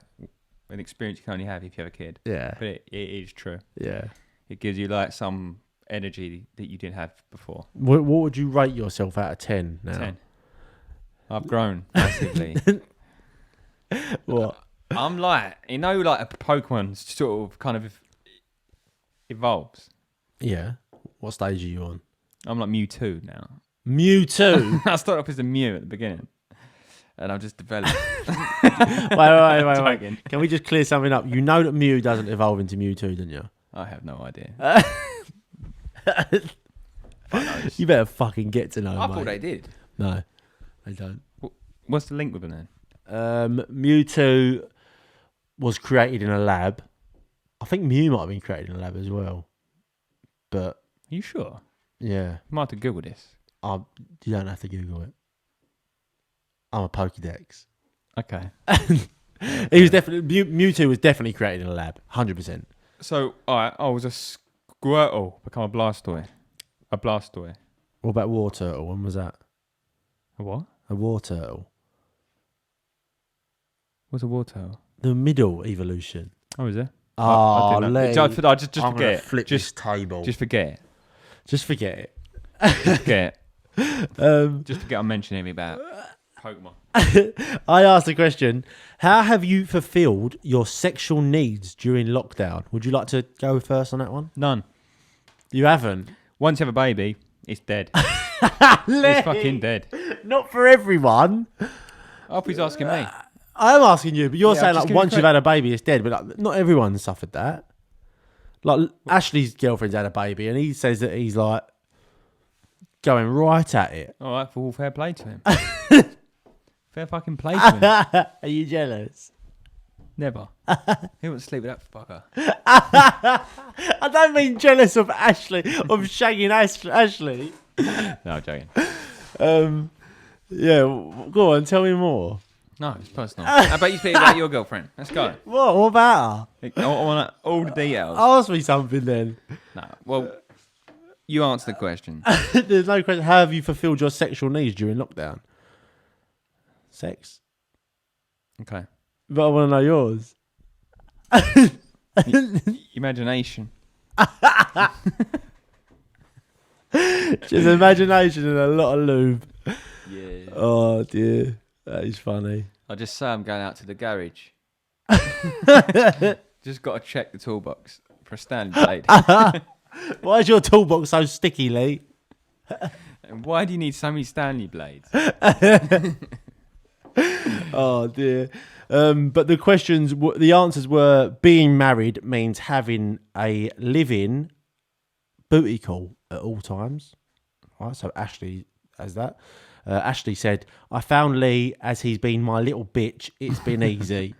an experience you can only have if you have a kid.
Yeah.
But it is true.
Yeah.
It gives you like some energy that you didn't have before.
What would you rate yourself out of 10 now?
10. I've grown massively.
What?
I'm like, like a Pokemon sort of kind of evolves.
Yeah. What stage are you on?
I'm like Mewtwo now.
Mewtwo?
I started off as a Mew at the beginning. And I've just developed.
Wait. Can we just clear something up? You know that Mew doesn't evolve into Mewtwo, don't you?
I have no idea.
You better fucking get to know,
I
mate.
thought they did.
No, they don't.
What's the link with them then?
Mewtwo was created in a lab. I think Mew might have been created in a lab as well. But
Are you sure?
yeah,
You might have to Google this.
you don't have to Google it. I'm a Pokédex.
Okay.
He was definitely Mewtwo was definitely created in a lab, 100%.
So, alright, I was a Squirtle, become a Blastoise. A Blastoise.
What about War Turtle? When was that?
A what?
A War Turtle.
What's a Wartortle?
The middle evolution.
Oh, is it?
Oh,
I didn't know.
Lee.
Just
I'm
forget
gonna
it.
flip this table.
Just forget it.
Just forget it.
Just forget it. Just forget I'm mentioning about Pokemon.
I asked the question, how have you fulfilled your sexual needs during lockdown? Would you like to go first on that one?
None.
You haven't?
Once you have a baby, it's dead.
Lee,
It's fucking dead.
not for everyone.
I hope he's asking me.
I'm asking you, but you're
Yeah,
saying
just
like
give me
once you've
credit.
had a baby, it's dead. But like, not everyone suffered that. Like Ashley's girlfriend's had a baby, and he says that he's like going right at it.
All right, full fair play to him. Fair fucking play to him.
Are you jealous?
Never. He wants to sleep with that fucker.
I don't mean jealous of Ashley, of shagging Ashley.
No, I'm joking.
Yeah, go on, tell me more.
No, it's personal. How about you speak about your girlfriend? Let's go.
What about her?
I want all the details.
Ask me something then.
No, well, you answer the question.
There's no question. How have you fulfilled your sexual needs during lockdown? Sex.
Okay.
But I want to know yours.
Imagination.
Just imagination and a lot of lube.
Yeah.
Oh dear, that is funny.
I just say I'm going out to the garage. Just got to check the toolbox for a standing blade.
Why is your toolbox so sticky, Lee?
And why do you need so many Stanley blades?
Oh dear. But the answers were: being married means having a live-in booty call at all times. Right, so Ashley has that. Ashley said, "I found Lee as he's been my little bitch. It's been easy."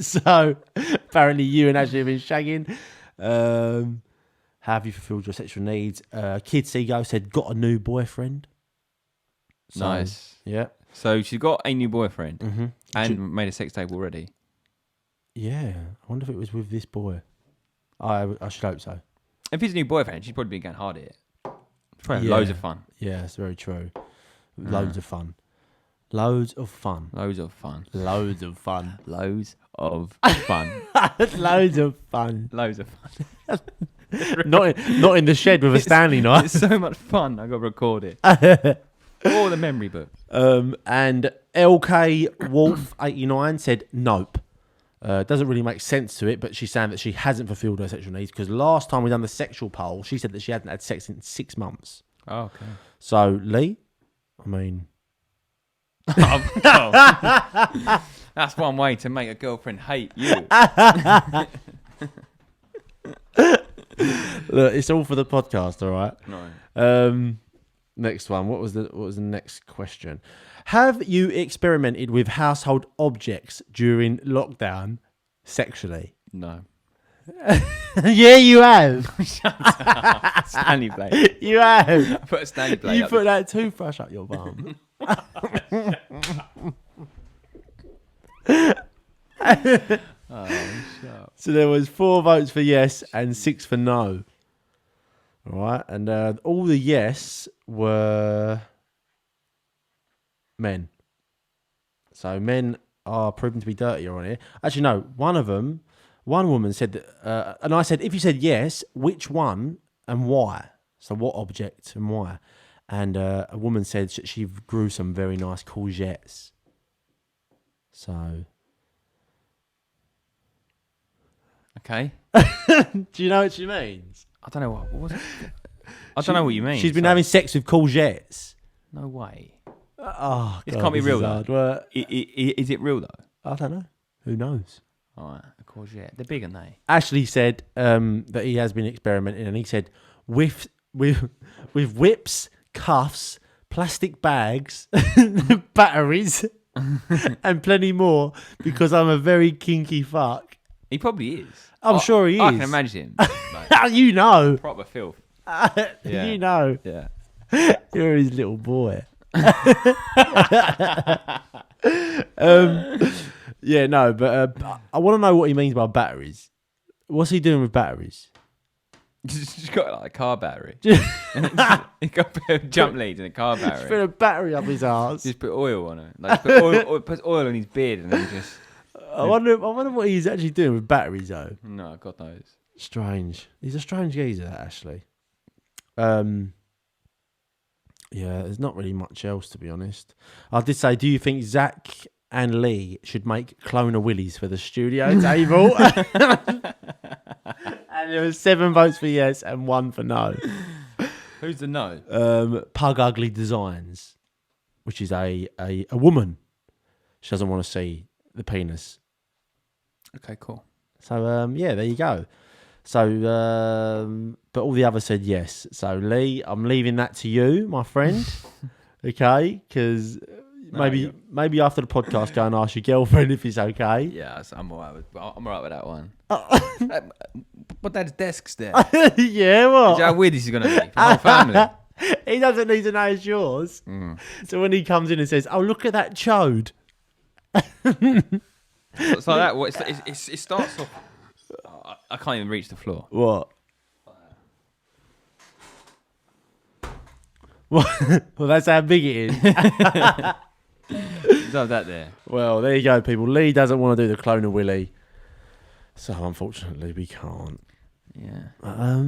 So apparently, you and Ashley have been shagging. Have you fulfilled your sexual needs? Kid Seago said, "Got a new boyfriend." So,
Nice.
Yeah.
So she's got a new boyfriend
Mm-hmm.
and made a sex tape already.
Yeah. I wonder if it was with this boy. I should hope so.
If it's a new boyfriend, she's probably been going hard at it. Probably
Yeah.
loads of fun.
Yeah, it's very true. Loads of fun. Loads of fun.
Loads of fun.
Loads of fun.
Loads of fun.
Loads of fun.
Loads of fun.
Not in the shed with a Stanley knife.
It's so much fun. I got to record it. All the memory book.
And LK Wolf 89 said nope. Doesn't really make sense to it, but she's saying that she hasn't fulfilled her sexual needs because last time we done the sexual poll, she said that she hadn't had sex in 6 months.
Oh, okay.
So Lee, I mean,
that's one way to make a girlfriend hate you.
look, it's all for the podcast, all right.
No.
Next one. What was the next question? Have you experimented with household objects during lockdown sexually?
No.
Yeah, you have.
Stanley blade.
You have.
I put a Stanley blade
You
up.
put that toothbrush up your bum.
Oh, shut up.
So there was 4 votes for yes and 6 for no. All right, and all the yes were men. So men are proven to be dirtier on here. Actually, no. One woman said that, and I said, if you said yes, which one and why? So what object and why? And a woman said she grew some very nice courgettes. So,
Okay.
do you know what she means?
I don't know what was it. I don't know what you mean.
She's been having sex with courgettes.
No way.
Oh,
This
God,
can't be
this
real
is
though.
hard work.
Is it real though?
I don't know. Who knows?
All right, of course, yeah. They're big, aren't they?
Ashley said that he has been experimenting, and he said with whips, cuffs, plastic bags, batteries, and plenty more because I'm a very kinky fuck.
He probably is.
I'm sure he
I
is.
can imagine. Like,
You know.
proper filth.
Yeah. You know.
Yeah.
You're his little boy. Yeah, no, but I want to know what he means by batteries. What's he doing with batteries?
Just got like a car battery. He got a pair of jump leads and a car
Just put
battery.
a battery up his ass.
Just put oil on it. Like put oil on his beard and then just.
I wonder what he's actually doing with batteries though.
No, God knows.
Strange. He's a strange geezer, that Ashley. Yeah, there's not really much else to be honest. I did say, do you think Zach and Lee should make cloner willies for the studio table? And there was 7 votes for yes and 1 for no.
Who's the no?
Pug Ugly Designs, which is a woman. She doesn't want to see the penis.
Okay, cool.
So yeah, there you go. So but all the others said yes. So Lee, I'm leaving that to you, my friend. Okay, because maybe after the podcast, go and ask your girlfriend if it's okay.
Yeah, I'm alright with that one. But that desk's there.
Yeah, what?
How weird this is gonna be for the whole family.
He doesn't need to know it's yours. So when he comes in and says, "Oh, look at that chode,"
It's like that. Well, it starts off. I can't even reach the floor.
what? Well, that's how big it is.
Love that there.
Well, there you go, people. Lee doesn't want to do the cloner Willy, so unfortunately we can't.
Yeah.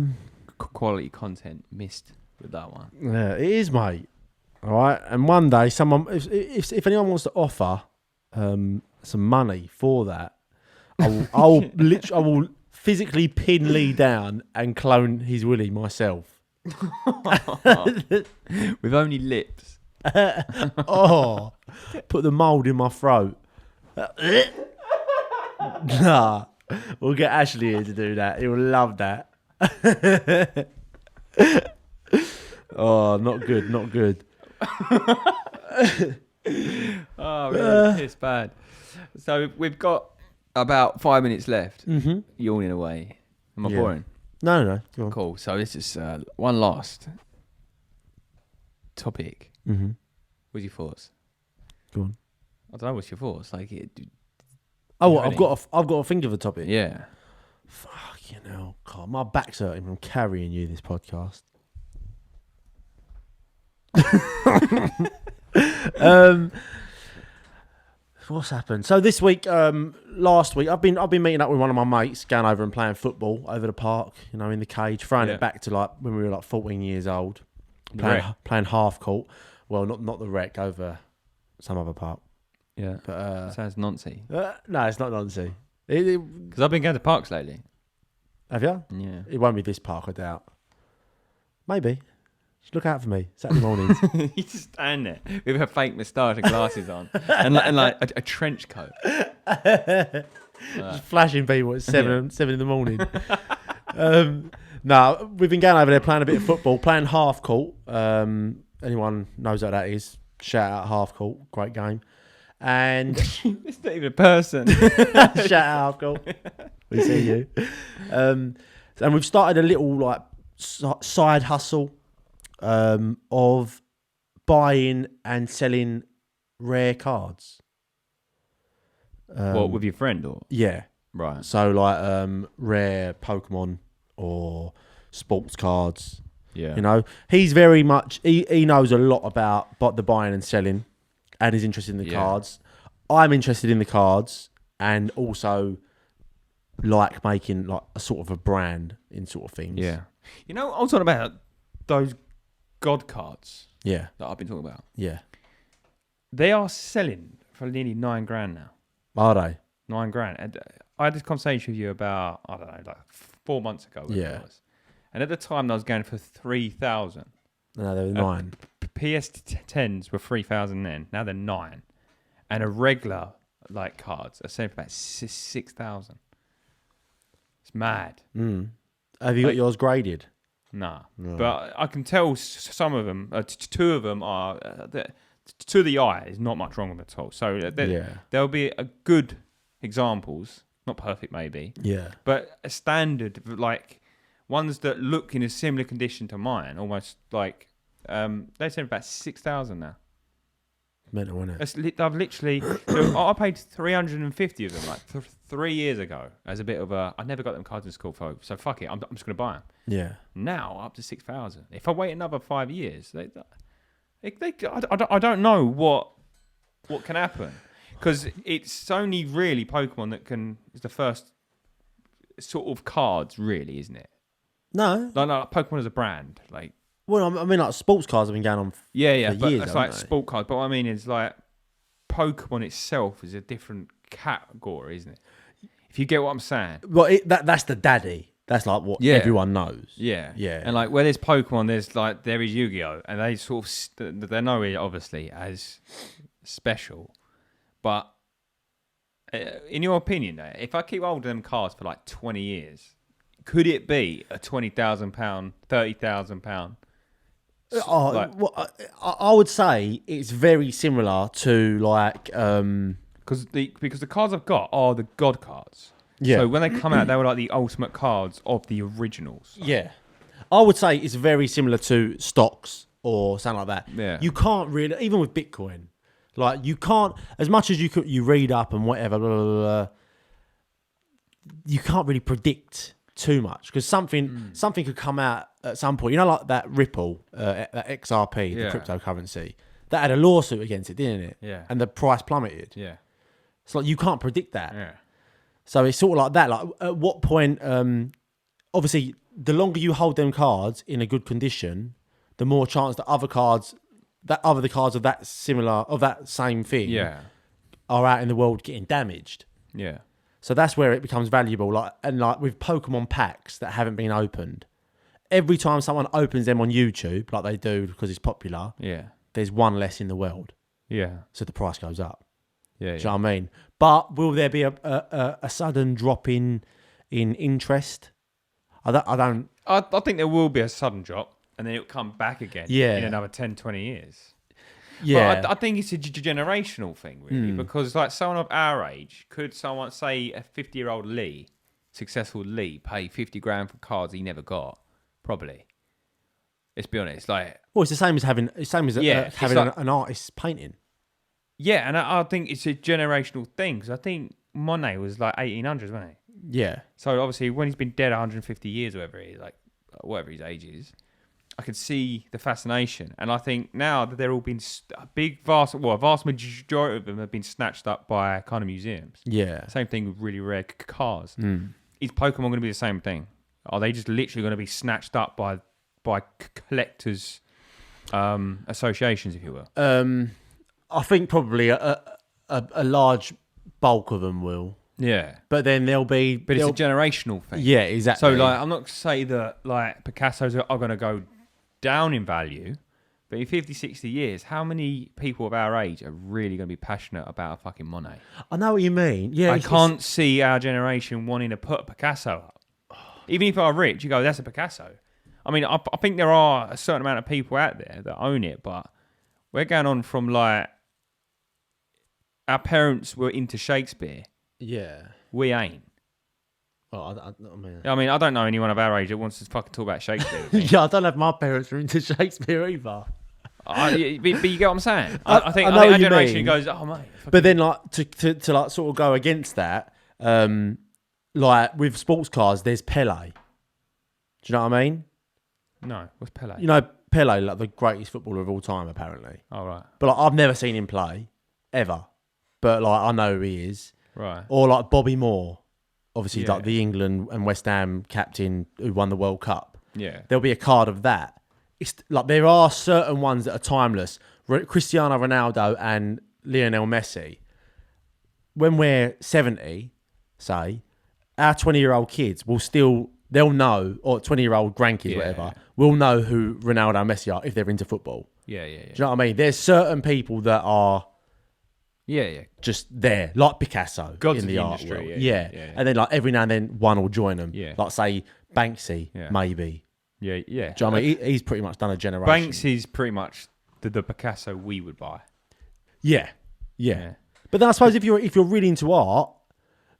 Quality content missed with that one.
Yeah, it is, mate. All right, and one day, someone, if anyone wants to offer some money for that, I will physically pin Lee down and clone his willy myself.
With only lips.
Oh, put the mould in my throat. Nah, we'll get Ashley here to do that. He will love that. Oh, not good, not good.
Oh, really? It's bad. So we've got about 5 minutes left.
Mm-hmm.
Yawning away. Am I
Yeah.
boring?
No. Go on.
Cool. So this is one last topic.
Mm-hmm.
What's your thoughts?
Go on.
I don't know. What's your thoughts? Like,
Oh,
ready?
I've got to think of a topic.
yeah.
Fucking hell, God, my back's hurting from carrying you this podcast. What's happened? So this week, last week, I've been meeting up with one of my mates, going over and playing football over the park. You know, in the cage, throwing
Yeah.
it back to like when we were like 14 years old,
The Rec.
playing half court. Well, not the Rec, over some other park.
Yeah.
But
Sounds noncy.
no, it's not nonsense.
Because I've been going to parks lately.
Have you?
Yeah.
It won't be this park, I doubt. Maybe. Just look out for me Saturday mornings.
You just stand there with a fake moustache and glasses on, and like a trench coat.
Just flashing people at 7 in the morning. No, we've been going over there playing a bit of football, playing half court. Anyone knows what that is? Shout out half court, great game. And
It's not even a person.
shout out half court. We see you. And we've started a little like side hustle of buying and selling rare cards.
What, with your friend or?
Yeah.
Right.
So like rare Pokemon or sports cards.
Yeah.
You know, he's very much he knows a lot about the buying and selling, and is interested in the cards. I'm interested in the cards, and also like making like a sort of a brand in sort of things.
Yeah. You know, I was talking about those God cards
Yeah.
that I've been talking about.
Yeah.
They are selling for nearly $9,000 now.
Are they?
$9,000. And I had this conversation with you about, I don't know, like 4 months ago. whatever
Yeah.
It was. And at the time, I was going for 3,000.
No, they were 9.
PS10s were 3,000 then. Now they're 9. And a regular like cards are selling for about 6,000. It's mad.
Have you got yours graded?
Nah.
No.
But I can tell some of them, two of them are, to the eye, is not much wrong with them at all. So there'll be a good examples, not perfect maybe,
Yeah.
but a standard, like ones that look in a similar condition to mine, almost like, they're selling about 6,000 now.
Mental, isn't it?
I've literally, so I paid 350 of them like 3 years ago as a bit of a, I never got them cards in school, folks, so fuck it, I'm just going to buy them.
Yeah.
Now up to 6,000. If I wait another 5 years, I don't know what can happen, because it's only really Pokemon that is the first sort of cards, really, isn't it?
No.
Like Pokemon as a brand, like.
Well, I mean, like sports cards have been going on.
Yeah,
for
but
years,
it's
haven't
like
they?
sport cards. But what I mean is like Pokemon itself is a different category, isn't it? If you get what I'm saying.
Well, that's the daddy. That's like what everyone knows.
Yeah.
Yeah.
And like where there's Pokemon, there is Yu-Gi-Oh! And they sort of, they know it obviously as special. But in your opinion, though, if I keep holding them cards for like 20 years, could it be a £20,000, £30,000?
I would say it's very similar to like
because the cards I've got are the God cards.
Yeah.
So when they come out, they were like the ultimate cards of the originals.
yeah. I would say it's very similar to stocks or something like that.
Yeah.
You can't really, even with Bitcoin, like you can't, as much as you read up and whatever, blah, blah, blah, you can't really predict too much, because something could come out at some point. You know, like that Ripple, that XRP,
Yeah.
the cryptocurrency, that had a lawsuit against it, didn't it?
Yeah.
And the price plummeted.
Yeah.
It's like you can't predict that.
Yeah.
So it's sort of like that. Like at what point? Obviously, the longer you hold them cards in a good condition, the more chance that the cards of that same thing,
Yeah.
are out in the world getting damaged.
Yeah.
So that's where it becomes valuable. Like with Pokemon packs that haven't been opened, every time someone opens them on YouTube, like they do because it's popular,
Yeah.
there's one less in the world.
Yeah.
So the price goes up.
Yeah.
Do you know what I mean? But will there be a sudden drop in interest? I don't.
I think there will be a sudden drop, and then it'll come back again.
Yeah.
In another 10, 20 years.
Yeah.
But I think it's a generational thing, really, because like someone of our age, could someone say a 50-year-old successful Lee, pay 50 grand for cards he never got? Probably. Let's be honest. Like,
well, it's the same as having having
like,
an artist painting.
Yeah, and I think it's a generational thing, because I think Monet was like 1800s, wasn't he?
Yeah.
So obviously, when he's been dead 150 years, or whatever his age is, I could see the fascination. And I think now that they're all been a vast majority of them have been snatched up by kind of museums.
Yeah.
Same thing with really rare cars. Is Pokemon going to be the same thing? Are they just literally going to be snatched up by collectors' associations, if you will?
I think probably a large bulk of them will.
Yeah.
But then there'll be...
But it's a generational thing.
Yeah, exactly.
So, like, I'm not to say that, like, Picasso's are going to go down in value, but in 50, 60 years, how many people of our age are really going to be passionate about a fucking Monet?
I know what you mean. Yeah,
I can't see our generation wanting to put a Picasso up. Even if I'm rich, you go, that's a Picasso. I mean, I think there are a certain amount of people out there that own it, but we're going on from, like, our parents were into Shakespeare.
Yeah.
We ain't.
Well,
I mean, I don't know anyone of our age that wants to fucking talk about Shakespeare.
Yeah, I don't know if my parents were into Shakespeare either.
But you get what I'm saying? I think
know
our
what you
generation
mean.
goes, oh, mate.
But then, like, to like sort of go against that, like with sports cars, there's Pele. Do you know what I mean?
No, what's Pele?
You know, Pele, like the greatest footballer of all time, apparently.
Oh, right.
But like, I've never seen him play, ever. But like, I know who he is.
Right.
Or like Bobby Moore, obviously
Yeah.
like the England and West Ham captain who won the World Cup.
Yeah.
There'll be a card of that. It's like there are certain ones that are timeless. Cristiano Ronaldo and Lionel Messi. When we're 70, say, our 20-year-old kids they'll know, or 20-year-old grandkids, whatever, will know who Ronaldo and Messi are if they're into football.
Yeah.
Do you know what I mean? There's certain people that are
Yeah.
just there, like Picasso
Gods
in
of
the
the
art
industry,
world.
yeah.
And then like every now and then one will join them.
Yeah.
Like say Banksy, maybe.
Yeah.
Do you know what I mean? He's pretty much done a generation.
Banksy's pretty much the Picasso we would buy.
Yeah. But then I suppose if you're really into art,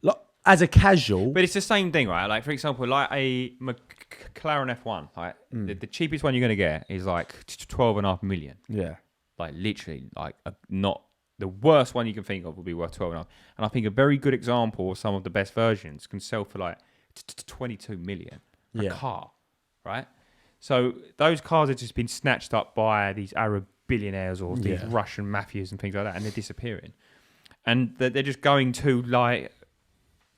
like as a casual,
But it's the same thing, right? Like, for example, like a McLaren F1, like the cheapest one you're going to get is like 12.5 million.
yeah,
Like, literally, like, not the worst one you can think of would be worth 12.5. And I think a very good example of some of the best versions can sell for like 22 million a car, right? So those cars have just been snatched up by these Arab billionaires or these Russian mafias and things like that, and they're disappearing. And they're just going to like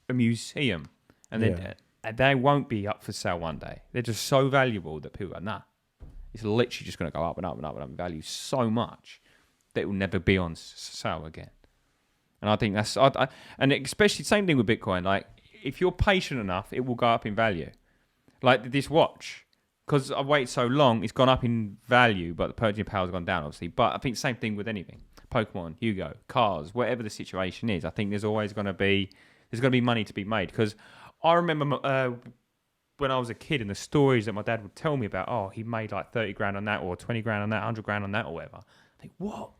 a museum, and then they won't be up for sale one day. They're just so valuable that people go, nah, it's literally just going to go up and up and up and up in value so much that it will never be on sale again. And I think that's, and especially same thing with Bitcoin. Like, if you're patient enough, it will go up in value. Like this watch, because I've waited so long, it's gone up in value, but the purchasing power's gone down, obviously. But I think same thing with anything. Pokemon, Hugo, cars, whatever the situation is, I think there's always going to be money to be made. Because I remember when I was a kid and the stories that my dad would tell me about, oh, he made like 30 grand on that or 20 grand on that, 100 grand on that or whatever. I think, what?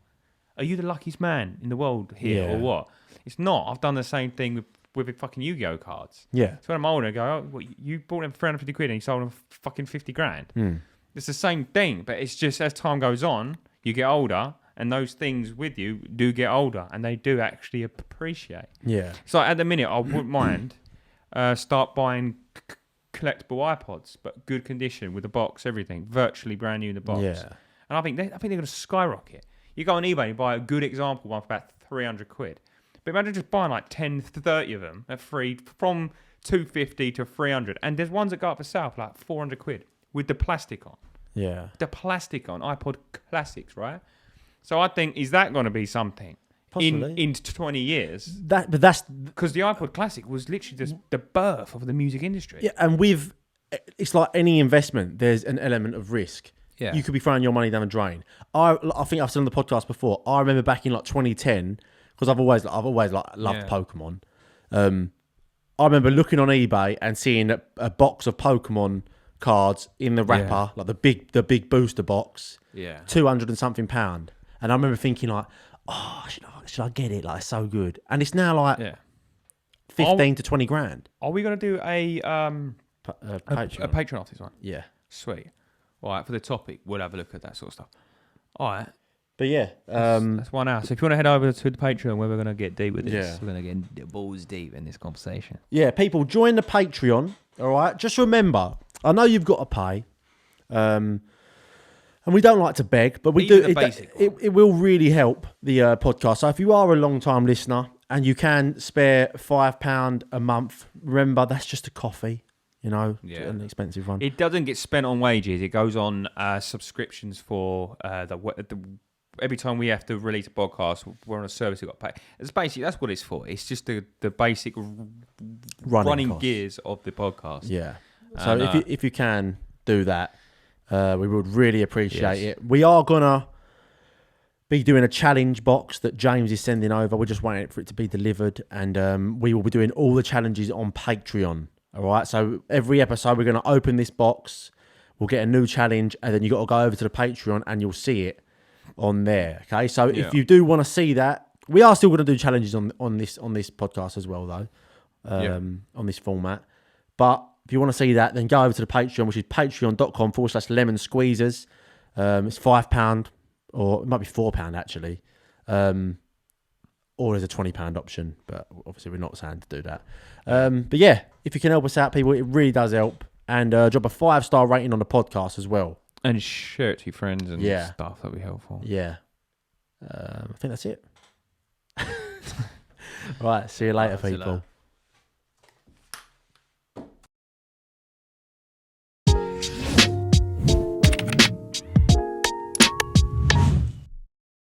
Are you the luckiest man in the world here or what? It's not. I've done the same thing with fucking Yu-Gi-Oh cards.
Yeah.
So when I'm older, I go, oh, what, you bought them for 350 quid and you sold them for fucking 50 grand. It's the same thing, but it's just as time goes on, you get older and those things with you do get older and they do actually appreciate.
Yeah.
So at the minute, I wouldn't mind start buying collectible iPods, but good condition with the box, everything, virtually brand new in the box.
Yeah.
And I think they're going to skyrocket. You go on eBay and buy a good example one for about 300 quid. But imagine just buying like 10, 30 of them at free from 250 to 300. And there's ones that go up for sale for like 400 quid with the plastic on.
Yeah.
The plastic on, iPod Classics, right? So I think, is that going to be something?
Possibly.
in 20 years.
But that's
Because the iPod Classic was literally just the birth of the music industry.
yeah, and it's like any investment. There's an element of risk.
Yeah.
You could be throwing your money down the drain. I think I've said on the podcast before. I remember back in like 2010 because I've always loved Pokemon. I remember looking on eBay and seeing a box of Pokemon cards in the wrapper, like the big booster box.
Yeah.
200 and something £, and I remember thinking like, oh, should I get it? Like, it's so good, and it's now like 15 to 20 grand.
Are we going to do a
Patreon.
Patreon off this one?
Yeah,
Sweet. All right, for the topic, we'll have a look at that sort of stuff. All right.
but yeah,
That's 1 hour. So if you want to head over to the Patreon where we're going to get deep with this,
Yeah.
we're going to get the balls deep in this conversation.
yeah, people join the Patreon. All right, just remember, I know you've got to pay, and we don't like to beg, but we
Even
do.
the basic
It will really help the podcast. So if you are a long time listener and you can spare £5 a month, remember that's just a coffee. You know, an expensive one.
It doesn't get spent on wages. It goes on subscriptions for every time we have to release a podcast, we're on a service we've got to pay. It's basically, that's what it's for. It's just the basic running
costs.
gears of the podcast.
Yeah. So if you can do that, we would really appreciate it. We are gonna be doing a challenge box that James is sending over. We're just waiting for it to be delivered, and we will be doing all the challenges on Patreon. All right. So every episode, we're going to open this box. We'll get a new challenge, and then you got to go over to the Patreon, and you'll see it on there. Okay. So if you do want to see that, we are still going to do challenges on this podcast as well, though, on this format. But if you want to see that, then go over to the Patreon, which is patreon.com/lemon squeezers. It's £5, or it might be £4 actually. Or there's a £20 option, but obviously we're not saying to do that. But yeah, if you can help us out, people, it really does help. And drop a 5-star rating on the podcast as well.
And share it to your friends and stuff. That'd be helpful.
Yeah. I think that's it. Right, see you later, people.